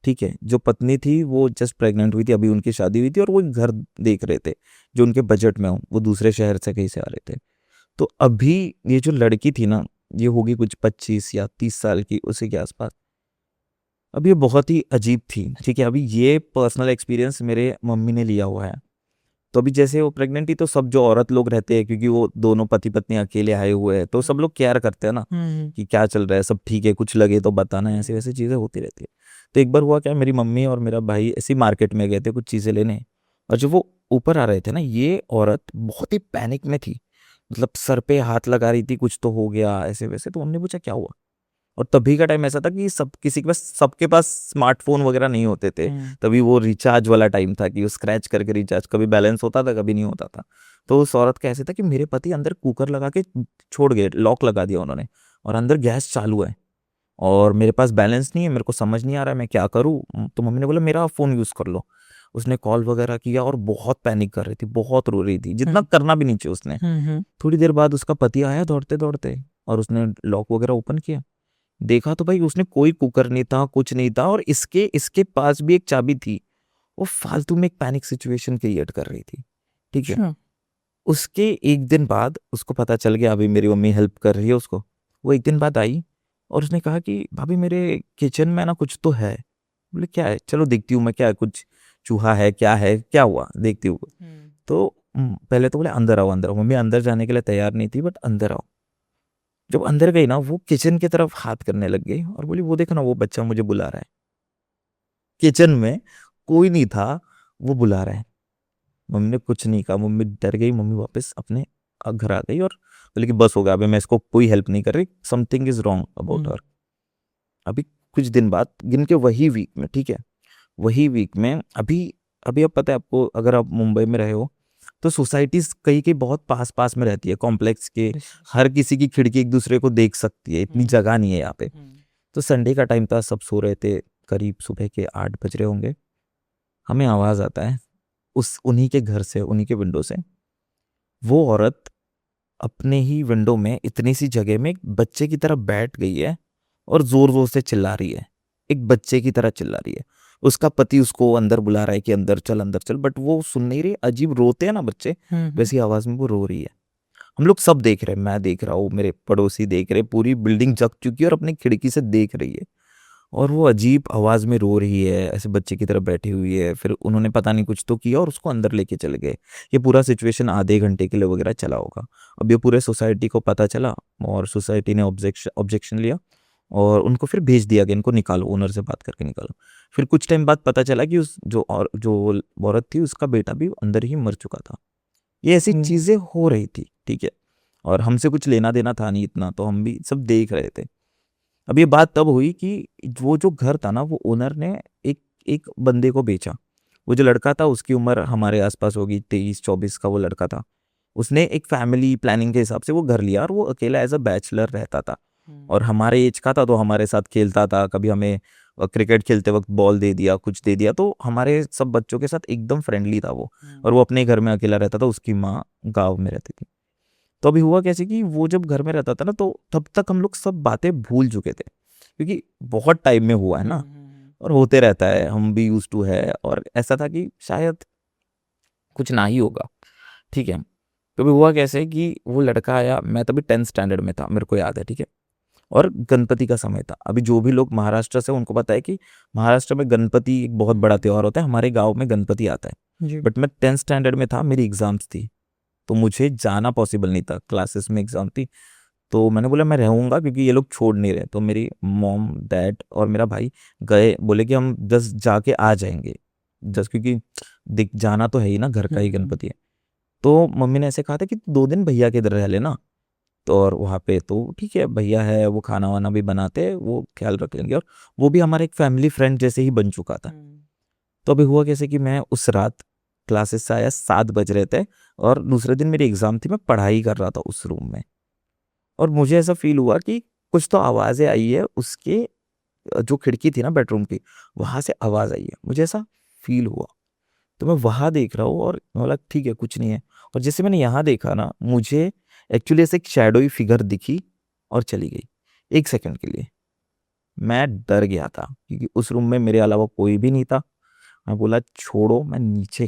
ठीक है जो पत्नी थी वो जस्ट प्रेग्नेंट हुई थी, अभी उनकी शादी हुई थी, और वो एक घर देख रहे थे जो उनके बजट में हो। वो दूसरे शहर से कहीं से आ रहे थे। तो अभी ये जो लड़की थी ना, ये होगी कुछ 25 या 30 साल की, उसी के आसपास। अब ये बहुत ही अजीब थी। ठीक है अभी ये पर्सनल एक्सपीरियंस मेरे मम्मी ने लिया हुआ है। तो अभी जैसे वो प्रेग्नेंट थी तो सब जो औरत लोग रहते हैं, क्योंकि वो दोनों पति पत्नी अकेले आए हुए हैं, तो सब लोग केयर करते हैं ना कि क्या चल रहा है, सब ठीक है, कुछ लगे तो बताना, ऐसी वैसी चीजें होती रहती है। तो एक बार हुआ क्या, मेरी मम्मी और मेरा भाई ऐसी मार्केट में गए थे कुछ चीजें लेने। और जब वो ऊपर आ रहे थे ना, ये औरत बहुत ही पैनिक में थी, मतलब सर पे हाथ लगा रही थी, कुछ तो हो गया ऐसे वैसे। तो हमने पूछा क्या हुआ। और तभी का टाइम ऐसा था कि सब किसी के पास, सबके पास स्मार्टफोन वगैरह नहीं होते थे। तभी वो रिचार्ज वाला टाइम था कि वो स्क्रैच करके रिचार्ज, कभी बैलेंस होता था कभी नहीं होता था। तो उस औरत का ऐसे था कि मेरे पति अंदर कुकर लगा के छोड़ गए, लॉक लगा दिया उन्होंने, और अंदर गैस चालू है और मेरे पास बैलेंस नहीं है, मेरे को समझ नहीं आ रहा है मैं क्या करूँ। तो मम्मी ने बोला मेरा फ़ोन यूज़ कर लो। उसने कॉल वगैरह किया और बहुत पैनिक कर रही थी, बहुत रो रही थी, जितना करना भी नहीं चाहिए उसने। थोड़ी देर बाद उसका पति आया दौड़ते दौड़ते, और उसने लॉक वगैरह ओपन किया। देखा तो भाई उसने कोई कुकर नहीं था, कुछ नहीं था, और इसके इसके पास भी एक चाबी थी। वो फालतू में एक पैनिक सिचुएशन क्रिएट कर रही थी। ठीक है अच्छा। उसके एक दिन बाद उसको पता चल गया, अभी मेरी मम्मी हेल्प कर रही है उसको। वो एक दिन बाद आई और उसने कहा कि भाभी मेरे किचन में ना कुछ तो है। बोले क्या है, चलो देखती हूँ मैं, क्या है, कुछ चूहा है, क्या है, क्या हुआ, देखती हूँ। तो पहले तो बोले अंदर आओ अंदर आओ। मम्मी अंदर जाने के लिए तैयार नहीं थी, बट अंदर आओ। जब अंदर गई ना, वो किचन की तरफ हाथ करने लग गई और बोली वो देखो ना वो बच्चा मुझे बुला रहा है। किचन में कोई नहीं था, वो बुला रहा है। मम्मी ने कुछ नहीं कहा, मम्मी डर गई, मम्मी वापस अपने घर आ गई और बोले कि बस हो गया, अभी मैं इसको कोई हेल्प नहीं कर रही, something is wrong about her. अभी कुछ दिन बाद गिन के वही वीक में, ठीक है, वही वीक में अभी अभी अब पता है आपको, अगर आप मुंबई में रहे हो तो सोसाइटीज कई कई बहुत पास पास में रहती है, कॉम्प्लेक्स के, हर किसी की खिड़की एक दूसरे को देख सकती है, इतनी जगह नहीं है यहाँ पे। तो संडे का टाइम था, सब सो रहे थे, करीब सुबह के 8 बज रहे होंगे, हमें आवाज आता है उस उन्हीं के घर से, उन्हीं के विंडो से, वो औरत अपने ही विंडो में इतनी सी जगह में एक बच्चे की तरह बैठ गई है और जोर जोर से चिल्ला रही है, एक बच्चे की तरह चिल्ला रही है। उसका पति उसको अंदर बुला रहा है कि अंदर चल अंदर चल, बट वो सुन नहीं रही, अजीब रोते हैं ना बच्चे, वैसी आवाज में वो रो रही है। हम लोग सब देख रहे हैं, मैं देख रहा हूँ, मेरे पड़ोसी देख रहे, पूरी बिल्डिंग जग चुकी है और अपनी खिड़की से देख रही है, और वो अजीब आवाज में रो रही है, ऐसे बच्चे की तरह बैठी हुई है। फिर उन्होंने पता नहीं कुछ तो किया और उसको अंदर लेके चले गए। ये पूरा सिचुएशन आधे घंटे के लिए वगैरह चला होगा। अब ये पूरे सोसाइटी को पता चला और सोसाइटी ने ऑब्जेक्शन लिया और उनको फिर भेज दिया कि इनको निकालो, ओनर से बात करके निकालो। फिर कुछ टाइम बाद पता चला कि उस जो औरत थी उसका बेटा भी अंदर ही मर चुका था। ये ऐसी चीजें हो रही थी, ठीक है, और हमसे कुछ लेना देना था नहीं इतना, तो हम भी सब देख रहे थे। अब ये बात तब हुई कि वो जो घर था ना, वो ओनर ने एक एक बंदे को बेचा। वो जो लड़का था उसकी उम्र हमारे आसपास होगी, 23-24 का वो लड़का था। उसने एक फैमिली प्लानिंग के हिसाब से वो घर लिया और वो अकेला एज अ बैचलर रहता था और हमारे एज का था, तो हमारे साथ खेलता था। कभी हमें क्रिकेट खेलते वक्त बॉल दे दिया, कुछ दे दिया, तो हमारे सब बच्चों के साथ एकदम फ्रेंडली था वो। और वो अपने घर में अकेला रहता था, उसकी माँ गाँव में रहती थी। तो अभी हुआ कैसे कि वो जब घर में रहता था ना, तो तब तक हम लोग सब बातें भूल चुके थे, क्योंकि बहुत टाइम में हुआ है ना, और होते रहता है, हम भी यूज टू है, और ऐसा था कि शायद कुछ ना ही होगा, ठीक है। तो अभी हुआ कैसे कि वो लड़का आया, मैं तभी 10th स्टैंडर्ड में था, मेरे को याद है, ठीक है, और गणपति का समय था। अभी जो भी लोग महाराष्ट्र से, उनको पता है कि महाराष्ट्र में गणपति एक बहुत बड़ा त्योहार होता है, हमारे गाँव में गणपति आता है। बट मैं 10th स्टैंडर्ड में था, मेरी एग्जाम्स थी, तो मुझे जाना पॉसिबल नहीं था, क्लासेस में एग्जाम थी। तो मैंने बोला मैं रहूँगा, क्योंकि ये लोग छोड़ नहीं रहे। तो मेरी मॉम, डैड और मेरा भाई गए, बोले कि हम जस्ट जाके आ जाएंगे, जस्ट क्योंकि दिख जाना तो है ही ना, घर का ही गणपति है। तो मम्मी ने ऐसे कहा था कि 2 दिन भैया के इधर रह लेना, तो और वहाँ पे तो ठीक है, भैया है, वो खाना वाना भी बनाते हैं, वो ख्याल रख लेंगे, और वो भी हमारे एक फैमिली फ्रेंड जैसे ही बन चुका था। तो अभी हुआ कैसे कि मैं उस रात क्लासेस से आया, 7 बज रहे थे, और दूसरे दिन मेरी एग्जाम थी, मैं पढ़ाई कर रहा था उस रूम में, और मुझे ऐसा फील हुआ कि कुछ तो आवाज़ें आई है उसके, जो खिड़की थी ना बेडरूम की, वहाँ से आवाज़ आई है, मुझे ऐसा फील हुआ। तो मैं वहाँ देख रहा हूँ और मैं बोला ठीक है, कुछ नहीं है। और जैसे मैंने यहाँ देखा ना, मुझे एक्चुअली ऐसे एक शैडोई फिगर दिखी और चली गई 1 सेकंड के लिए। मैं डर गया था, क्योंकि उस रूम में मेरे अलावा कोई भी नहीं था। मैं बोला छोड़ो, मैं नीचे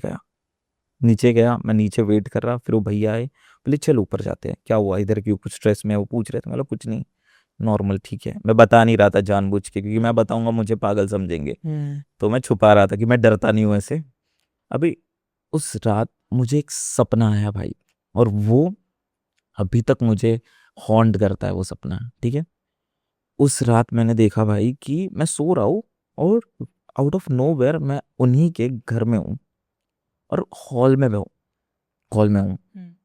गया, मैं नीचे वेट कर रहा, फिर वो भैया आए, बोले चल ऊपर जाते हैं, क्या हुआ इधर, क्यों, कुछ स्ट्रेस में है, वो पूछ रहे थे। मतलब कुछ नहीं, नॉर्मल, ठीक है। मैं बता नहीं रहा था जानबूझ के, क्योंकि मैं बताऊंगा मुझे पागल समझेंगे, तो मैं छुपा रहा था कि मैं डरता नहीं हूँ ऐसे। अभी उस रात मुझे एक सपना आया भाई, और वो अभी तक मुझे हॉन्ट करता है वो सपना, ठीक है। उस रात मैंने देखा भाई कि मैं सो रहा हूँ और आउट ऑफ नोवेयर मैं उन्हीं के घर में हूँ, और हॉल में हूँ।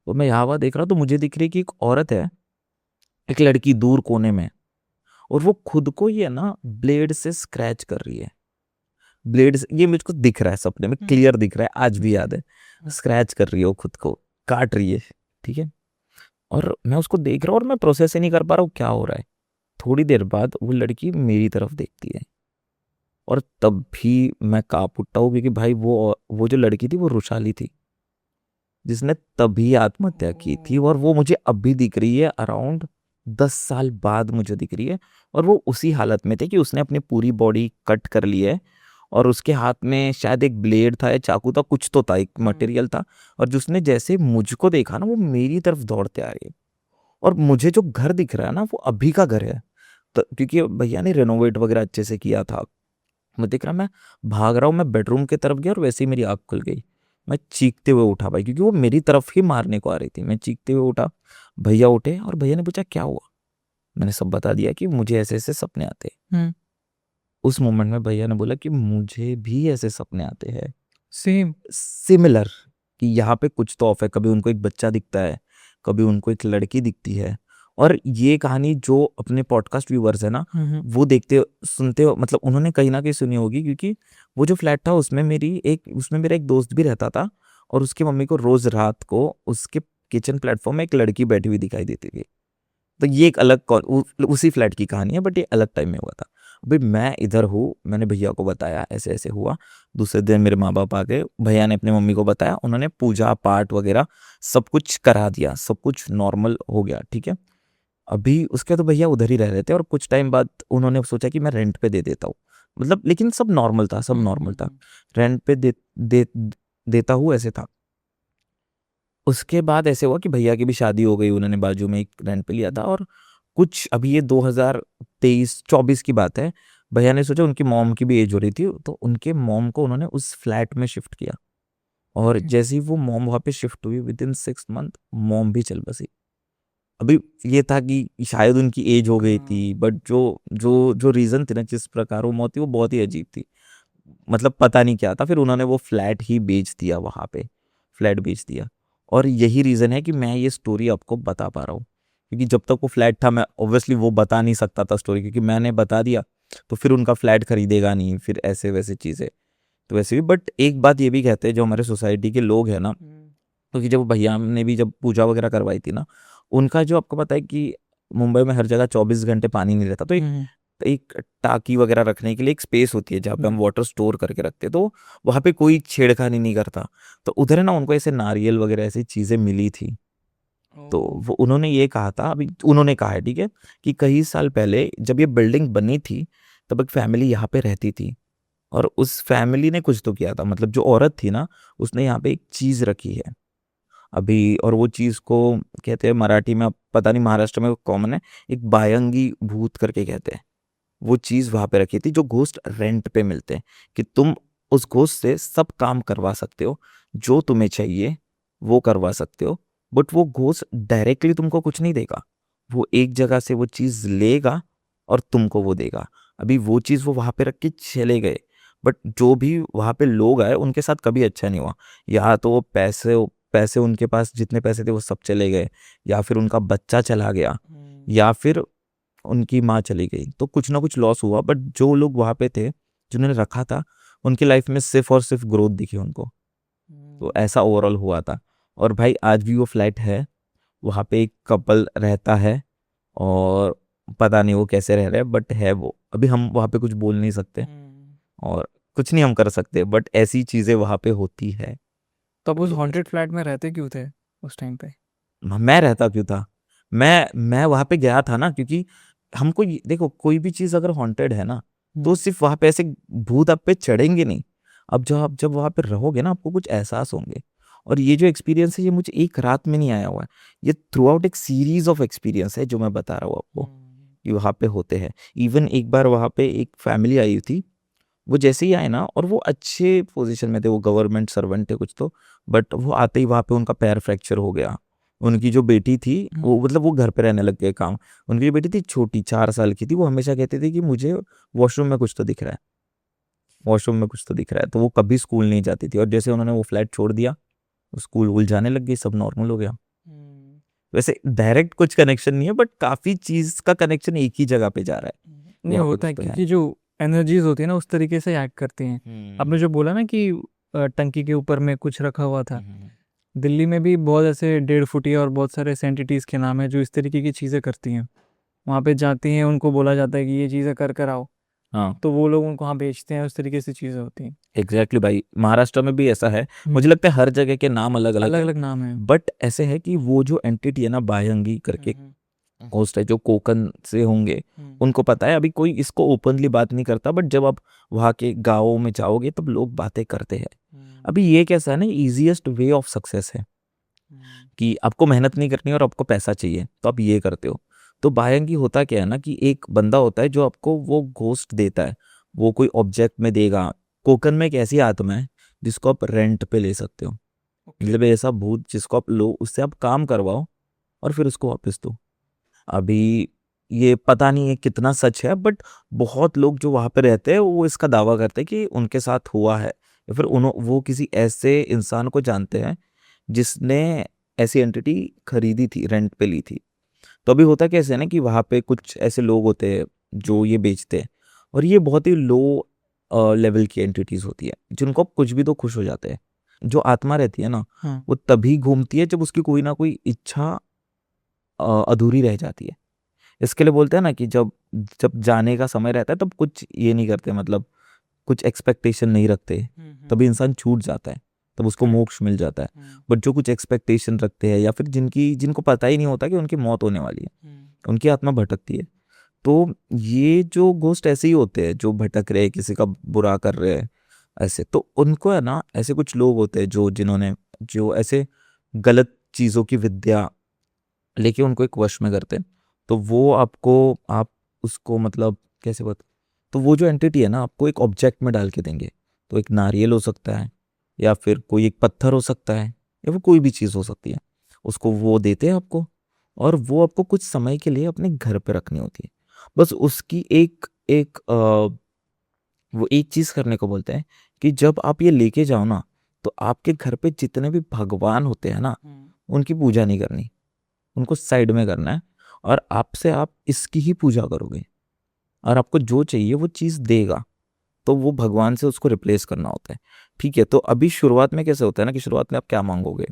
तो मैं यहाँ वहाँ देख रहा, तो मुझे दिख रही कि एक औरत है, एक लड़की दूर कोने में, और वो खुद को ये ना ब्लेड से स्क्रैच कर रही है। ब्लेड से, ये मुझको दिख रहा है सपने में, क्लियर दिख रहा है, आज भी याद है। स्क्रैच कर रही है, वो खुद को काट रही है, ठीक है। और मैं उसको देख रहा हूँ और मैं प्रोसेस ही नहीं कर पा रहा हूँ क्या हो रहा है। थोड़ी देर बाद वो लड़की मेरी तरफ देखती है, और तब भी मैं कांप उठता हूँ, क्योंकि भाई वो जो लड़की थी वो रुशाली थी, जिसने तभी आत्महत्या की थी, और वो मुझे अभी दिख रही है, अराउंड 10 साल बाद मुझे दिख रही है। और वो उसी हालत में थे कि उसने अपनी पूरी बॉडी कट कर ली है, और उसके हाथ में शायद एक ब्लेड था या चाकू था, कुछ तो था, एक मटेरियल था। और जिसने जैसे मुझको देखा ना, वो मेरी तरफ दौड़ते आ रही है। और मुझे जो घर दिख रहा है ना, वो अभी का घर है, तो क्योंकि भैया ने रेनोवेट वगैरह अच्छे से किया था। मैं देख रहा, मैं भाग रहा हूँ, मैं बेडरूम की तरफ गया, और वैसे ही मेरी आँख खुल गई। मैं चीखते हुए उठा भाई, क्योंकि वो मेरी तरफ ही मारने को आ रही थी। मैं चीखते हुए उठा, भैया उठे, और भैया ने पूछा क्या हुआ। मैंने सब बता दिया कि मुझे ऐसे ऐसे सपने आते हैं। उस मोमेंट में भैया ने बोला कि मुझे भी ऐसे सपने आते हैं, सेम। सिमिलर। कि यहाँ पे कुछ तो ऑफ है। कभी उनको एक बच्चा दिखता है, कभी उनको एक लड़की दिखती है। और ये कहानी जो अपने पॉडकास्ट व्यूवर्स है ना, वो देखते सुनते हो, मतलब उन्होंने कहीं ना कहीं सुनी होगी, क्योंकि वो जो फ्लैट था उसमें मेरा एक दोस्त भी रहता था, और उसकी मम्मी को रोज रात को उसके किचन प्लेटफॉर्म में एक लड़की बैठी हुई दिखाई देती थी। तो ये एक अलग उसी फ्लैट की कहानी है, बट ये अलग टाइम में हुआ था। भाई मैं इधर हूँ, मैंने भैया को बताया ऐसे ऐसे हुआ। दूसरे दिन मेरे माँ बाप आ गए, भैया ने अपने मम्मी को बताया, उन्होंने पूजा पाठ वगैरह सब कुछ करा दिया, सब कुछ नॉर्मल हो गया, ठीक है। अभी उसके तो भैया उधर ही रह रहे थे, और कुछ टाइम बाद उन्होंने सोचा कि मैं रेंट पे दे देता हूँ, मतलब लेकिन सब नॉर्मल था, सब नॉर्मल था। रेंट पे देता हूँ ऐसे था। उसके बाद ऐसे हुआ कि भैया की भी शादी हो गई, उन्होंने बाजू में एक रेंट पे लिया था। और कुछ अभी ये 2023-24 की बात है, भैया ने सोचा, उनकी मॉम की भी एज हो रही थी, तो उनके मॉम को उन्होंने उस फ्लैट में शिफ्ट किया। और जैसे ही वो मॉम वहाँ पे शिफ्ट हुई, विद इन 6 मंथ मॉम भी चल बसी। अभी ये था कि शायद उनकी एज हो गई थी, बट जो जो जो रीजन थी ना, जिस प्रकार वो मौत थी, वो बहुत ही अजीब थी। मतलब पता नहीं क्या था, फिर उन्होंने वो फ्लैट ही बेच दिया, वहाँ पे फ्लैट बेच दिया। और यही रीज़न है कि मैं ये स्टोरी आपको बता पा रहा हूँ, क्योंकि जब तक वो फ्लैट था मैं ऑब्वियसली वो बता नहीं सकता था स्टोरी, क्योंकि मैंने बता दिया तो फिर उनका फ्लैट खरीदेगा नहीं, फिर ऐसे वैसे चीज़ें। तो वैसे भी, बट एक बात ये भी कहते हैं जो हमारे सोसाइटी के लोग हैं ना, क्योंकि जब भैया ने भी जब पूजा वगैरह करवाई थी ना, उनका जो आपको पता है कि मुंबई में हर जगह 24 घंटे पानी नहीं रहता, तो एक टाकी वगैरह रखने के लिए एक स्पेस होती है जहाँ पे हम वाटर स्टोर करके रखते हैं, तो वहाँ पे कोई छेड़खानी नहीं करता। तो उधर है ना, उनको ऐसे नारियल वगैरह ऐसी चीज़ें मिली थी। तो वो उन्होंने ये कहा था, अभी उन्होंने कहा है, ठीक है, कि कई साल पहले जब ये बिल्डिंग बनी थी, तब एक फैमिली यहाँ पे रहती थी, और उस फैमिली ने कुछ तो किया था, मतलब जो औरत थी ना, उसने यहाँ पे एक चीज़ रखी है अभी। और वो चीज़ को कहते हैं मराठी में, अब पता नहीं महाराष्ट्र में कॉमन है, एक बायंगी भूत करके कहते हैं। वो चीज़ वहाँ पे रखी थी, जो घोस्ट रेंट पे मिलते हैं, कि तुम उस घोस्ट से सब काम करवा सकते हो, जो तुम्हें चाहिए वो करवा सकते हो, बट वो घोस्ट डायरेक्टली तुमको कुछ नहीं देगा। वो एक जगह से वो चीज़ लेगा और तुमको वो देगा। अभी वो चीज़ वो वहाँ पे रख के चले गए, बट जो भी वहाँ पे लोग आए उनके साथ कभी अच्छा नहीं हुआ। या तो वो पैसे पैसे उनके पास जितने पैसे थे वो सब चले गए, या फिर उनका बच्चा चला गया, या फिर उनकी माँ चली गई, तो कुछ ना कुछ लॉस हुआ। बट जो लोग वहाँ पे थे, जिन्होंने रखा था, उनकी लाइफ में सिर्फ और सिर्फ ग्रोथ दिखी उनको। तो ऐसा ओवरऑल हुआ था। और भाई आज भी वो फ्लैट है, वहाँ पे एक कपल रहता है, और पता नहीं वो कैसे रह रहे हैं, बट है वो। अभी हम वहाँ पे कुछ बोल नहीं सकते, और कुछ नहीं हम कर सकते, बट ऐसी चीज़ें वहाँ पे होती है। तब उस हॉन्टेड फ्लैट में रहते क्यों थे उस टाइम पे? मैं रहता क्यों था? मैं वहाँ पे गया था ना, क्योंकि हमको देखो, कोई भी चीज़ अगर हॉन्टेड है ना, तो सिर्फ वहाँ पे ऐसे भूत आप पे चढ़ेंगे नहीं। अब जब वहाँ पे रहोगे ना, आपको कुछ एहसास होंगे। और ये जो एक्सपीरियंस है, ये मुझे एक रात में नहीं आया हुआ है, ये थ्रू आउट एक सीरीज ऑफ एक्सपीरियंस है जो मैं बता रहा हूँ आपको, कि वहाँ पे होते हैं। इवन एक बार वहाँ पे एक फैमिली आई थी, वो जैसे ही आए ना, और वो अच्छे पोजीशन में थे, वो गवर्नमेंट सर्वेंट थे कुछ तो, बट वो आते ही वहाँ पे उनका पैर फ्रैक्चर हो गया। उनकी जो बेटी थी, वो मतलब वो घर पे रहने लग गए काम। उनकी जो बेटी थी छोटी, 4 साल की थी, वो हमेशा कहती थी कि मुझे वॉशरूम में कुछ तो दिख रहा है, वॉशरूम में कुछ तो दिख रहा है। तो वो कभी स्कूल नहीं जाती थी, और जैसे उन्होंने वो फ्लैट छोड़ दिया, स्कूल वूल जाने लग गई, सब नॉर्मल हो गया। वैसे डायरेक्ट कुछ कनेक्शन नहीं है, बट काफी चीज का कनेक्शन एक ही जगह पे जा रहा है। नहीं वहाँ पे होता कुछ है, तो है। क्योंकि जो एनर्जीज होती है ना उस तरीके से एक्ट करती हैं। आपने जो बोला ना कि टंकी के ऊपर में कुछ रखा हुआ था, दिल्ली में भी बहुत ऐसे 1.5 फुटिया और बहुत सारे एंटिटीज़ के नाम है जो इस तरीके की चीज़ें करती हैं। वहाँ पे जाती हैं, उनको बोला जाता है कि ये चीज़ें कर कर आओ, हाँ तो वो लोग उनको वहाँ बेचते हैं, उस तरीके से चीज़ें होती हैं। एग्जैक्टली भाई, महाराष्ट्र में भी ऐसा है। मुझे लगता है हर जगह के नाम अलग अलग अलग है, अलग नाम है। बट ऐसे है कि वो जो एंटिटी है ना, बायंगी करके होस्ट है, जो कोकन से होंगे, उनको पता है। अभी कोई इसको ओपनली बात नहीं करता, बट जब आप वहाँ के गाँवों में जाओगे तब लोग बातें करते हैं। अभी ये कैसा है ना, इजीएस्ट वे ऑफ सक्सेस है, कि आपको मेहनत नहीं करनी और आपको पैसा चाहिए, तो आप ये करते हो। तो बायंगी होता क्या है ना, कि एक बंदा होता है जो आपको वो घोस्ट देता है, वो कोई ऑब्जेक्ट में देगा। कोकन में एक ऐसी आत्मा है जिसको आप रेंट पे ले सकते हो, मतलब ऐसा भूत जिसको आप लो, उससे आप काम करवाओ और फिर उसको वापस दो। अभी ये पता नहीं है कितना सच है, बट बहुत लोग जो वहाँ पे रहते हैं वो इसका दावा करते हैं कि उनके साथ हुआ है, या फिर वो किसी ऐसे इंसान को जानते हैं जिसने ऐसी एंटिटी खरीदी थी, रेंट पे ली थी। तो अभी होता कैसे है ना कि वहाँ पे कुछ ऐसे लोग होते हैं जो ये बेचते हैं, और ये बहुत ही लो लेवल की एंटिटीज होती है जिनको आप कुछ भी तो खुश हो जाते हैं। जो आत्मा रहती है ना, हाँ। वो तभी घूमती है जब उसकी कोई ना कोई इच्छा अधूरी रह जाती है। इसके लिए बोलते हैं ना कि जब जब जाने का समय रहता है तब कुछ ये नहीं करते, मतलब कुछ एक्सपेक्टेशन नहीं रखते, तभी इंसान छूट जाता है, तब उसको Correct. मोक्ष मिल जाता है। बट जो कुछ एक्सपेक्टेशन रखते हैं या फिर जिनको पता ही नहीं होता कि उनकी मौत होने वाली है, उनकी आत्मा भटकती है। तो ये जो घोस्ट ऐसे ही होते हैं जो भटक रहे हैं, किसी का बुरा कर रहे हैं ऐसे, तो उनको है ना, ऐसे कुछ लोग होते हैं जो ऐसे गलत चीज़ों की विद्या लेके उनको एक वश में करते हैं। तो वो आप उसको मतलब कैसे बता, तो वो जो एंटिटी है ना, आपको एक ऑब्जेक्ट में डाल के देंगे। तो एक नारियल हो सकता है, या फिर कोई एक पत्थर हो सकता है, या फिर कोई भी चीज़ हो सकती है। उसको वो देते हैं आपको, और वो आपको कुछ समय के लिए अपने घर पे रखनी होती है। बस उसकी एक एक वो एक चीज़ करने को बोलते हैं कि जब आप ये लेके जाओ ना, तो आपके घर पे जितने भी भगवान होते हैं ना, उनकी पूजा नहीं करनी, उनको साइड में करना है, और आपसे आप इसकी ही पूजा करोगे, और आपको जो चाहिए वो चीज़ देगा। तो वो भगवान से उसको रिप्लेस करना होता है। ठीक है, तो अभी शुरुआत में कैसे होता है ना कि शुरुआत में आप क्या मांगोगे,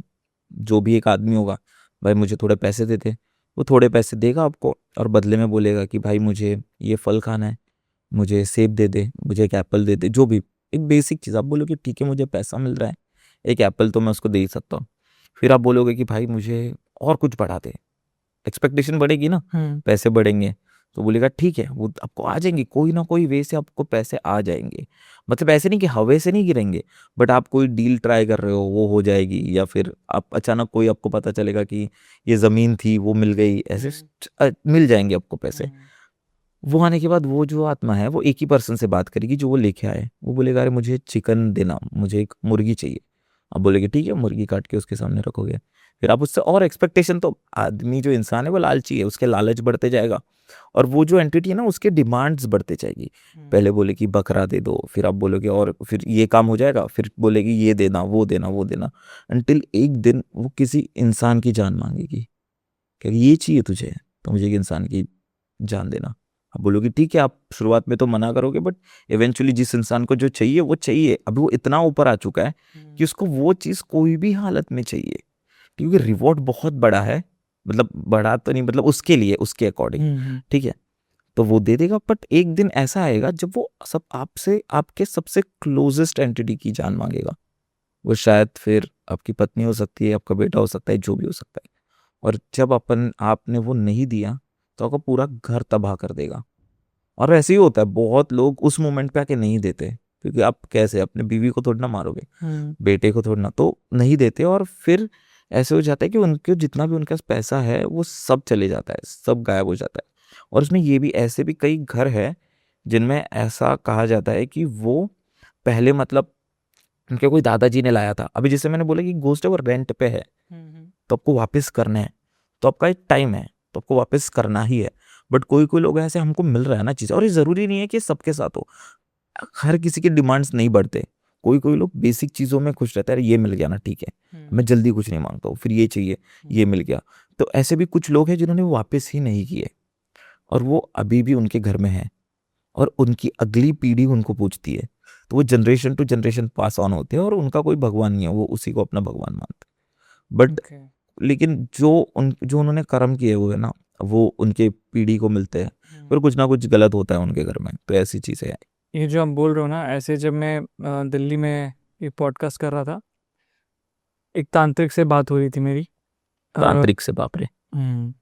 जो भी एक आदमी होगा, भाई मुझे थोड़े पैसे दे दे, वो थोड़े पैसे देगा आपको, और बदले में बोलेगा कि भाई मुझे ये फल खाना है, मुझे सेब दे दे, मुझे एक एप्पल दे दे, जो भी एक बेसिक चीज़। आप बोलोगे ठीक है, मुझे पैसा मिल रहा है, एक एप्पल तो मैं उसको दे ही सकता हूँ। फिर आप बोलोगे कि भाई मुझे और कुछ बढ़ा दे, एक्सपेक्टेशन बढ़ेगी ना, पैसे बढ़ेंगे, तो बोलेगा ठीक है, वो आपको आ जाएंगे, कोई ना कोई वे से आपको पैसे आ जाएंगे। मतलब ऐसे नहीं कि हवा से नहीं गिरेंगे, बट आप कोई डील ट्राई कर रहे हो, वो हो जाएगी, या फिर आप अचानक कोई आपको पता चलेगा कि ये ज़मीन थी वो मिल गई, ऐसे मिल जाएंगे आपको पैसे। वो आने के बाद वो जो आत्मा है वो एक ही पर्सन से बात करेगी जो वो लेके आए। वो बोलेगा अरे मुझे चिकन देना, मुझे एक मुर्गी चाहिए। आप बोलेगे ठीक है, मुर्गी काट के उसके सामने रखोगे। फिर आप उससे और एक्सपेक्टेशन, तो आदमी जो इंसान है वो लालची है, उसके लालच बढ़ते जाएगा, और वो जो एंटिटी है ना उसके डिमांड्स बढ़ते जाएगी। पहले बोले कि बकरा दे दो, फिर आप बोलोगे और फिर ये काम हो जाएगा, फिर बोलेगी ये देना वो देना वो देना, अनटिल एक दिन वो किसी इंसान की जान मांगेगी कि ये चाहिए तुझे, तो मुझे एक इंसान की जान देना। आप बोलोगे ठीक है, आप शुरुआत में तो मना करोगे, बट इवेंचुअली जिस इंसान को जो चाहिए वो चाहिए। अभी वो इतना ऊपर आ चुका है कि उसको वो चीज़ कोई भी हालत में चाहिए, क्योंकि रिवॉर्ड बहुत बड़ा है। मतलब बड़ा तो नहीं, मतलब उसके लिए, उसके अकॉर्डिंग, ठीक है, तो वो दे देगा। बट एक दिन ऐसा आएगा जब वो सब आपसे, आपके सबसे क्लोजेस्ट एंटिटी की जान मांगेगा। वो शायद फिर आपकी पत्नी हो सकती है, आपका बेटा हो सकता है, जो भी हो सकता है। और जब आपने वो नहीं दिया, तो आपका पूरा घर तबाह कर देगा। और ऐसे ही होता है, बहुत लोग उस मोमेंट पे आके नहीं देते, क्योंकि आप कैसे अपने बीवी को थोड़ी ना मारोगे, बेटे को थोड़ी ना, तो नहीं देते। और फिर ऐसे हो जाता है कि उनके जितना भी उनके पास पैसा है वो सब चले जाता है, सब गायब हो जाता है। और उसमें ये भी, ऐसे भी कई घर है जिनमें ऐसा कहा जाता है कि वो पहले, मतलब उनके कोई दादाजी ने लाया था। अभी जैसे मैंने बोला कि गोस्ट है वो रेंट पे है, तो आपको वापस करना है, तो आपका एक टाइम है, तो आपको वापस करना ही है। बट कोई कोई लोग ऐसे, हमको मिल रहा है ना चीज़, और ये ज़रूरी नहीं है कि सबके साथ हो, हर किसी के डिमांड्स नहीं बढ़ते। कोई कोई लोग बेसिक चीज़ों में खुश रहता है, अरे ये मिल गया ना ठीक है, मैं जल्दी कुछ नहीं मांगता हूँ, फिर ये चाहिए, ये मिल गया। तो ऐसे भी कुछ लोग हैं जिन्होंने वापस ही नहीं किए, और वो अभी भी उनके घर में है, और उनकी अगली पीढ़ी उनको पूछती है। तो वो generation to generation pass on होते हैं, और उनका कोई भगवान नहीं है, वो उसी को अपना भगवान मानते हैं। बट लेकिन जो उन्होंने कर्म किए हुए ना, वो उनके पीढ़ी को मिलते हैं। फिर कुछ ना कुछ गलत होता है उनके घर में, तो ऐसी चीज़ें हैं। ये जो आप बोल रहे हो ना, ऐसे जब मैं दिल्ली में एक पॉडकास्ट कर रहा था, एक तांत्रिक से बात हो रही थी मेरी। तांत्रिक से, बाप रे।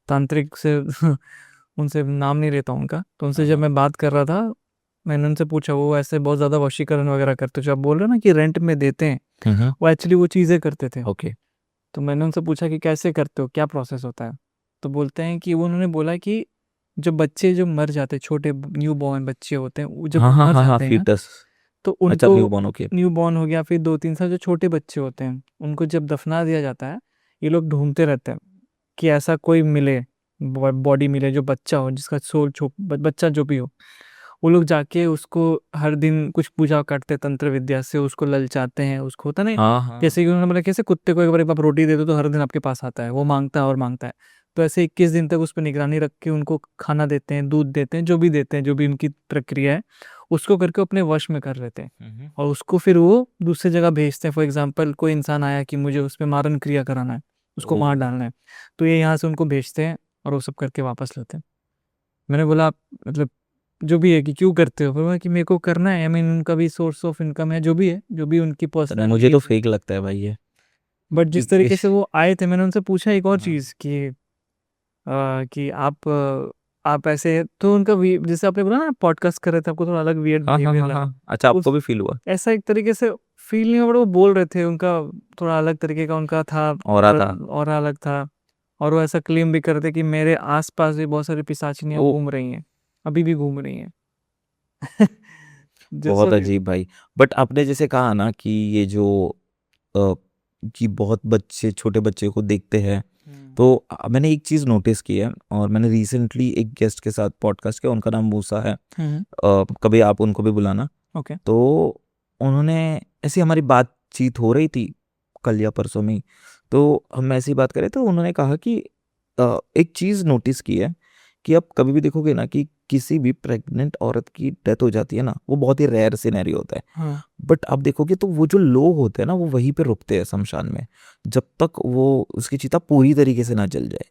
तांत्रिक से उनसे नाम नहीं लेता हूँ उनका। तो उनसे जब मैं बात कर रहा था, मैंने उनसे पूछा, वो ऐसे बहुत ज़्यादा वशीकरण वगैरह करते, जो आप बोल रहे हो ना कि रेंट में देते हैं, वो एक्चुअली वो चीज़ें करते थे। ओके। तो मैंने उनसे पूछा कि कैसे करते हो, क्या प्रोसेस होता है। तो बोलते हैं कि वो, उन्होंने बोला कि जो बच्चे जो मर जाते हैं, छोटे न्यू बॉर्न बच्चे होते हैं, वो जब हाँ हाँ मर हाँ हाँ, जाते हैं ना, फीटस। तो अच्छा, उनको, new born, okay. New born हो गया, फिर 2-3 साल जो छोटे बच्चे होते हैं, उनको जब दफना दिया जाता है, ये लोग ढूंढते रहते हैं कि ऐसा कोई मिले, बॉडी मिले जो बच्चा हो, जिसका सोल बच्चा जो भी हो। वो लोग जाके उसको हर दिन कुछ पूजा करते तंत्र विद्या से, उसको ललचाते हैं, उसको होता नहीं, हाँ हाँ जैसे कि उन्होंने बोला कैसे कुत्ते को एक बार आप रोटी दे दो तो हर दिन आपके पास आता है, वो मांगता है और मांगता है। तो ऐसे 21 दिन तक उस पर निगरानी रख के उनको खाना देते हैं, दूध देते हैं, जो भी देते हैं, जो भी उनकी प्रक्रिया है उसको करके अपने वश में कर लेते हैं। और उसको फिर वो दूसरी जगह भेजते हैं। फॉर एग्जाम्पल कोई इंसान आया कि मुझे उस पर मारन क्रिया कराना है, उसको मार डालना है, तो ये यहाँ से उनको भेजते हैं और वो सब करके वापस लेते हैं। मैंने बोला आप मतलब जो भी है कि क्यों करते हो, फिर बोला कि मेरे को करना है, आई मीन उनका भी सोर्स ऑफ इनकम है, जो भी है, जो भी उनकी मुझे पर्सनल तो फेक लगता है भाई ये, बट जिस क्योंकि तरीके से वो आए थे, मैंने उनसे पूछा एक और हाँ चीज़ कि आप ऐसे तो उनका जैसे आपने बोला ना पॉडकास्ट कर रहे थे, आपको थोड़ा अलग वियर्ड हाँ हाँ बिहेवियर हाँ लगा, हाँ, अच्छा उस आपको भी फील हुआ? ऐसा एक तरीके से फील नहीं हुआ, बट वो बोल रहे थे, उनका थोड़ा अलग तरीके का उनका था, और आता और अलग था। और वो ऐसा क्लेम भी करते कि मेरे आसपास भी बहुत सारी पिशाचिनियां वो घूम रही हैं, अभी भी घूम रही हैं। बहुत जैसा कि अजीब भाई। बट आपने जैसे कहा ना कि ये जो अ, कि बहुत बच्चे छोटे बच्चे को देखते हैं, तो मैंने एक चीज़ नोटिस की है, और मैंने रिसेंटली एक गेस्ट के साथ पॉडकास्ट किया, उनका नाम मूसा है। कभी आप उनको भी बुलाना। ओके। तो उन्होंने ऐसी हमारी बातचीत हो रही थी कल या परसों में ही, तो हम ऐसी बात करें तो उन्होंने कहा कि एक चीज़ नोटिस की है कि आप कभी भी देखोगे ना कि किसी भी प्रेग्नेंट औरत की डेथ हो जाती है ना, वो बहुत ही रेयर सिनेरियो होता है। हाँ बट आप देखोगे तो वो जो लोग होते हैं ना, वो वहीं पे रुकते हैं शमशान में, जब तक वो उसकी चिता पूरी तरीके से ना जल जाए।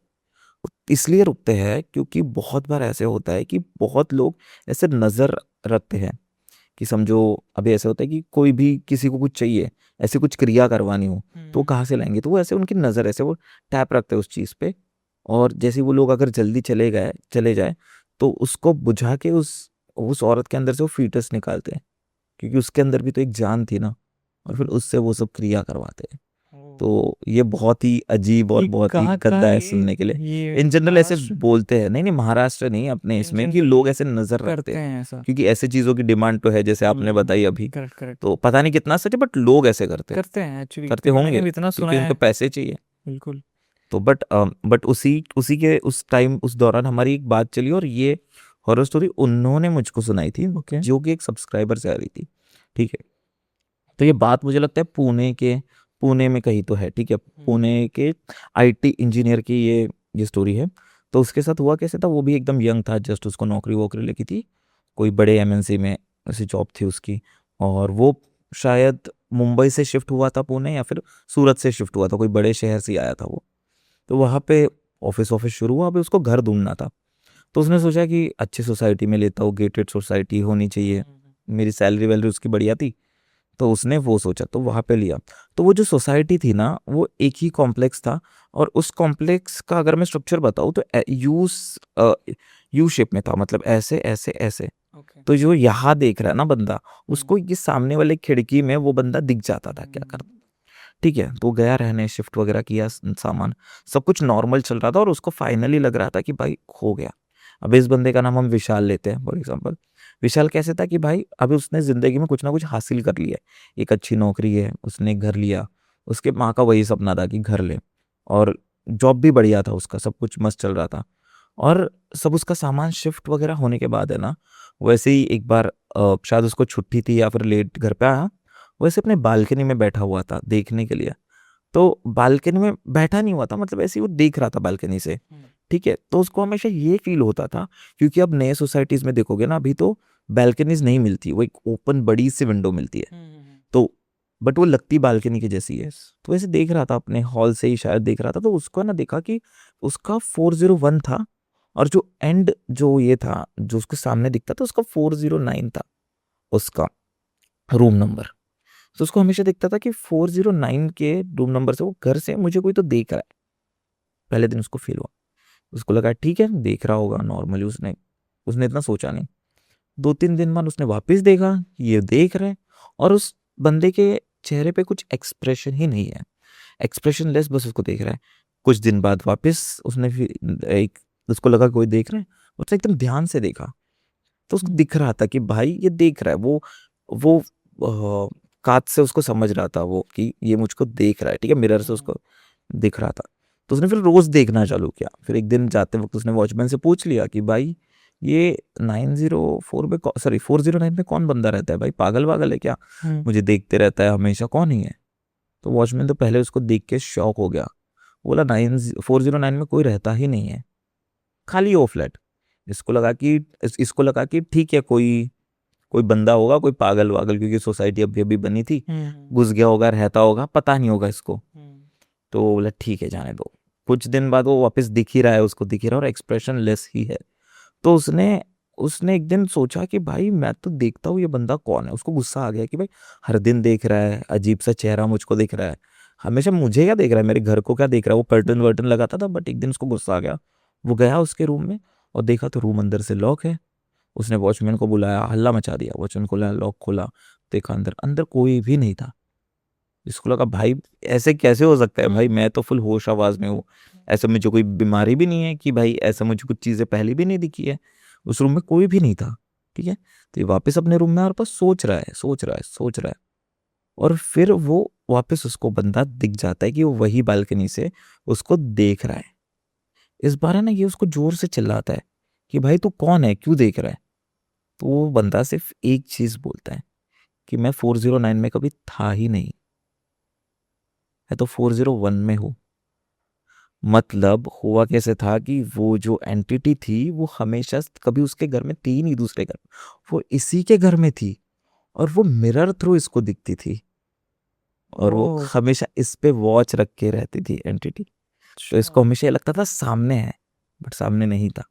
इसलिए रुकते हैं क्योंकि बहुत बार ऐसे होता है कि बहुत लोग ऐसे नज़र रखते हैं कि समझो अभी ऐसे होता है कि कोई भी किसी को कुछ चाहिए, ऐसे कुछ क्रिया करवानी हो, तो वो कहाँ से लाएंगे, तो वो ऐसे उनकी नज़र ऐसे वो टैप रखते हैं उस चीज़ पे। और जैसे ही वो लोग अगर जल्दी चले जाए तो उसको बुझा के उस औरत के अंदर से वो फीटस निकालते हैं, क्योंकि उसके अंदर भी तो एक जान थी ना, और फिर उससे वो सब क्रिया करवाते हैं। तो ये बहुत ही अजीब और ये बहुत ही कहाँ का गंदा है ये सुनने के लिए। ये इन जनरल ऐसे महाराष्ट्र बोलते हैं, नहीं नहीं महाराष्ट्र नहीं, अपने इन इसमें कि जनरल लोग ऐसे नजर रखते करते हैं, हैं ऐसा। क्योंकि ऐसे चीजों की डिमांड तो है जैसे आपने बताई अभी। Correct correct. तो पता नहीं कितना सच है, बट लोग ऐसे करते करते हैं एक्चुअली, करते क्योंकि मैंने होंगे भी इतना सुना क्योंकि उनको है। पैसे चाहिए। बिल्कुल। तो बट उसी उसी के उस टाइम उस दौरान हमारी एक बात चली, और ये हॉरर स्टोरी उन्होंने मुझको सुनाई थी, ओके। जो कि एक सब्सक्राइबर से आ रही थी। ठीक है, तो ये बात मुझे लगता है पुणे में कहीं तो है। ठीक है, पुणे के आईटी इंजीनियर की ये स्टोरी है। तो उसके साथ हुआ कैसे था, वो भी एकदम यंग था, जस्ट उसको नौकरी वोकरी लगी थी, कोई बड़े एमएनसी में ऐसी जॉब थी उसकी। और वो शायद मुंबई से शिफ्ट हुआ था पुणे, या फिर सूरत से शिफ्ट हुआ था, कोई बड़े शहर से आया था वो। तो वहाँ पे ऑफिस शुरू हुआ, अभी उसको घर ढूंढना था। तो उसने सोचा कि अच्छी सोसाइटी में लेता हूँ, गेटेड सोसाइटी होनी चाहिए, मेरी सैलरी वैलरी उसकी बढ़िया थी, तो उसने वो सोचा तो वहाँ पे लिया। तो वो जो सोसाइटी थी ना, वो एक ही कॉम्प्लेक्स था, और उस कॉम्प्लेक्स का अगर मैं स्ट्रक्चर बताऊँ तो यू शेप में था, मतलब ऐसे ऐसे ऐसे। ओके। तो जो यहाँ देख रहा है ना बंदा, उसको ये सामने वाले खिड़की में वो बंदा दिख जाता था क्या करता। ठीक है, तो गया रहने, शिफ्ट वगैरह किया, सामान सब कुछ नॉर्मल चल रहा था, और उसको फाइनली लग रहा था कि भाई हो गया। अब इस बंदे का नाम हम विशाल लेते हैं फॉर एग्जाम्पल। विशाल कैसे था कि भाई अभी उसने जिंदगी में कुछ ना कुछ हासिल कर लिया है, एक अच्छी नौकरी है, उसने घर लिया, उसके माँ का वही सपना था कि घर ले, और जॉब भी बढ़िया था उसका, सब कुछ मस्त चल रहा था। और सब उसका सामान शिफ्ट वगैरह होने के बाद है ना, वैसे ही एक बार शायद उसको छुट्टी थी या फिर लेट घर पे आया, वैसे अपने बालकनी में बैठा हुआ था देखने के लिए। तो बालकनी में बैठा नहीं हुआ था, मतलब ऐसे ही वो देख रहा था बालकनी से। ठीक है, तो उसको हमेशा ये फील होता था, क्योंकि अब नए सोसाइटीज में देखोगे ना, अभी तो बालकनीज नहीं मिलती, वो एक ओपन बड़ी सी विंडो मिलती है। तो बट वो लगती बालकनी की जैसी है। तो ऐसे देख रहा था, अपने हॉल से ही शायद देख रहा था, तो उसको ना देखा कि उसका 401 था, और जो एंड जो ये था जो उसके सामने दिखता था, उसका 409 था उसका रूम नंबर। तो उसको हमेशा दिखता था कि 409 के रूम नंबर से वो घर से मुझे कोई तो देख रहा है। पहले दिन उसको फील हुआ, उसको लगा ठीक है देख रहा होगा नॉर्मली, उसने उसने इतना सोचा नहीं। 2-3 दिन बाद उसने वापस देखा ये देख रहे हैं, और उस बंदे के चेहरे पे कुछ एक्सप्रेशन ही नहीं है, एक्सप्रेशन लेस, बस उसको देख रहा है। कुछ दिन बाद वापस उसने फिर उसको लगा कोई देख रहे हैं, उसने एकदम ध्यान से देखा, तो उसको दिख रहा था कि भाई ये देख रहा है, वो कांच से उसको समझ रहा था वो कि ये मुझको देख रहा है। ठीक है, मिरर से उसको दिख रहा था। तो उसने फिर रोज देखना चालू किया। फिर एक दिन जाते वक्त उसने वॉचमैन से पूछ लिया कि भाई ये 904 में सॉरी 409 में कौन बंदा रहता है भाई, पागल वागल है क्या, मुझे देखते रहता है हमेशा, कौन ही है। तो वॉचमैन तो पहले उसको देख के शॉक हो गया, बोला 409 में कोई रहता ही नहीं है, खाली वो फ्लैट। इसको लगा कि ठीक है, कोई बंदा होगा, कोई पागल वागल, क्योंकि सोसाइटी अभी अभी बनी थी, घुस गया होगा, रहता होगा, पता नहीं होगा इसको। तो वो बोला ठीक है जाने दो। कुछ दिन बाद वो वापस दिख ही रहा है, उसको दिख ही रहा है और एक्सप्रेशन लेस ही है। तो उसने एक दिन सोचा कि भाई मैं तो देखता हूँ ये बंदा कौन है। उसको गुस्सा आ गया कि भाई हर दिन देख रहा है, अजीब सा चेहरा मुझको दिख रहा है, हमेशा मुझे क्या देख रहा है, मेरे घर को क्या देख रहा है। वो कर्टन वर्टन लगाता था, बट एक दिन उसको गुस्सा आ गया, वो गया उसके रूम में और देखा तो रूम अंदर से लॉक है। उसने वॉचमैन को बुलाया, हल्ला मचा दिया, वॉचमैन को लॉक खोला, देखा अंदर कोई भी नहीं था। इसको लगा भाई ऐसे कैसे हो सकता है, भाई मैं तो फुल होश आवाज में हूँ, ऐसे मुझे कोई बीमारी भी नहीं है कि भाई ऐसा मुझे कुछ चीजें पहले भी नहीं दिखी है। उस रूम में कोई भी नहीं था, ठीक है। तो ये वापस अपने रूम में और बस सोच रहा है। और फिर वो वापस उसको बंदा दिख जाता है कि वो वही बालकनी से उसको देख रहा है। इस बार है ना ये उसको जोर से चिल्लाता है कि भाई तू कौन है, क्यों देख रहा है। तो वो बंदा सिर्फ एक चीज बोलता है कि मैं 409 में कभी था ही नहीं, मैं तो 401 में हूँ। मतलब हुआ कैसे था कि वो जो एंटिटी थी वो हमेशा कभी उसके घर में थी नहीं, दूसरे घर में, वो इसी के घर में थी और वो मिरर थ्रू इसको दिखती थी और वो ओह, हमेशा इस पे वॉच रख के रहती थी एंटिटी। तो इसको हमेशा ये लगता था सामने है, बट सामने नहीं था,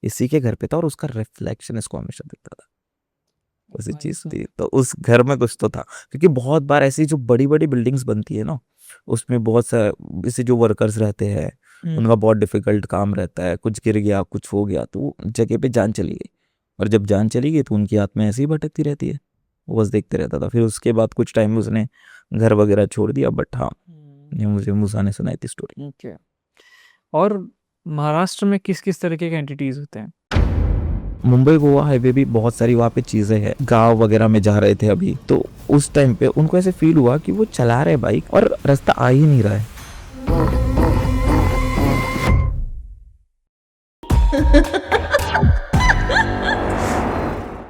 इसी के घर पे था और उसका रिफ्लेक्शन इसको हमेशा दिखता था। वैसी भाई चीज साहब। थी, तो उस घर में कुछ तो था। क्योंकि बहुत बार ऐसी जो बड़ी बड़ी बिल्डिंग्स बनती है ना, उसमें बहुत सा जैसे जो वर्कर्स रहते हैं उनका बहुत डिफिकल्ट काम रहता है, कुछ गिर गया, कुछ हो गया, तो वो जगह पे जान चली गई। और जब जान चली गई तो उनकी आत्मा ऐसे ही भटकती रहती है। वो बस देखते रहता था। फिर उसके बाद कुछ टाइम उसने घर वगैरह छोड़ दिया, बट हाँ ये मुझे मूसा ने सुनाई थी स्टोरी। ओके। और महाराष्ट्र में किस किस तरीके के एंटिटीज होते हैं? मुंबई गोवा हाईवे भी बहुत सारी वहाँ पे चीजें हैं। गांव वगैरह में जा रहे थे अभी, तो उस टाइम पे उनको ऐसे फील हुआ कि वो चला रहे बाइक और रास्ता आ ही नहीं रहा है।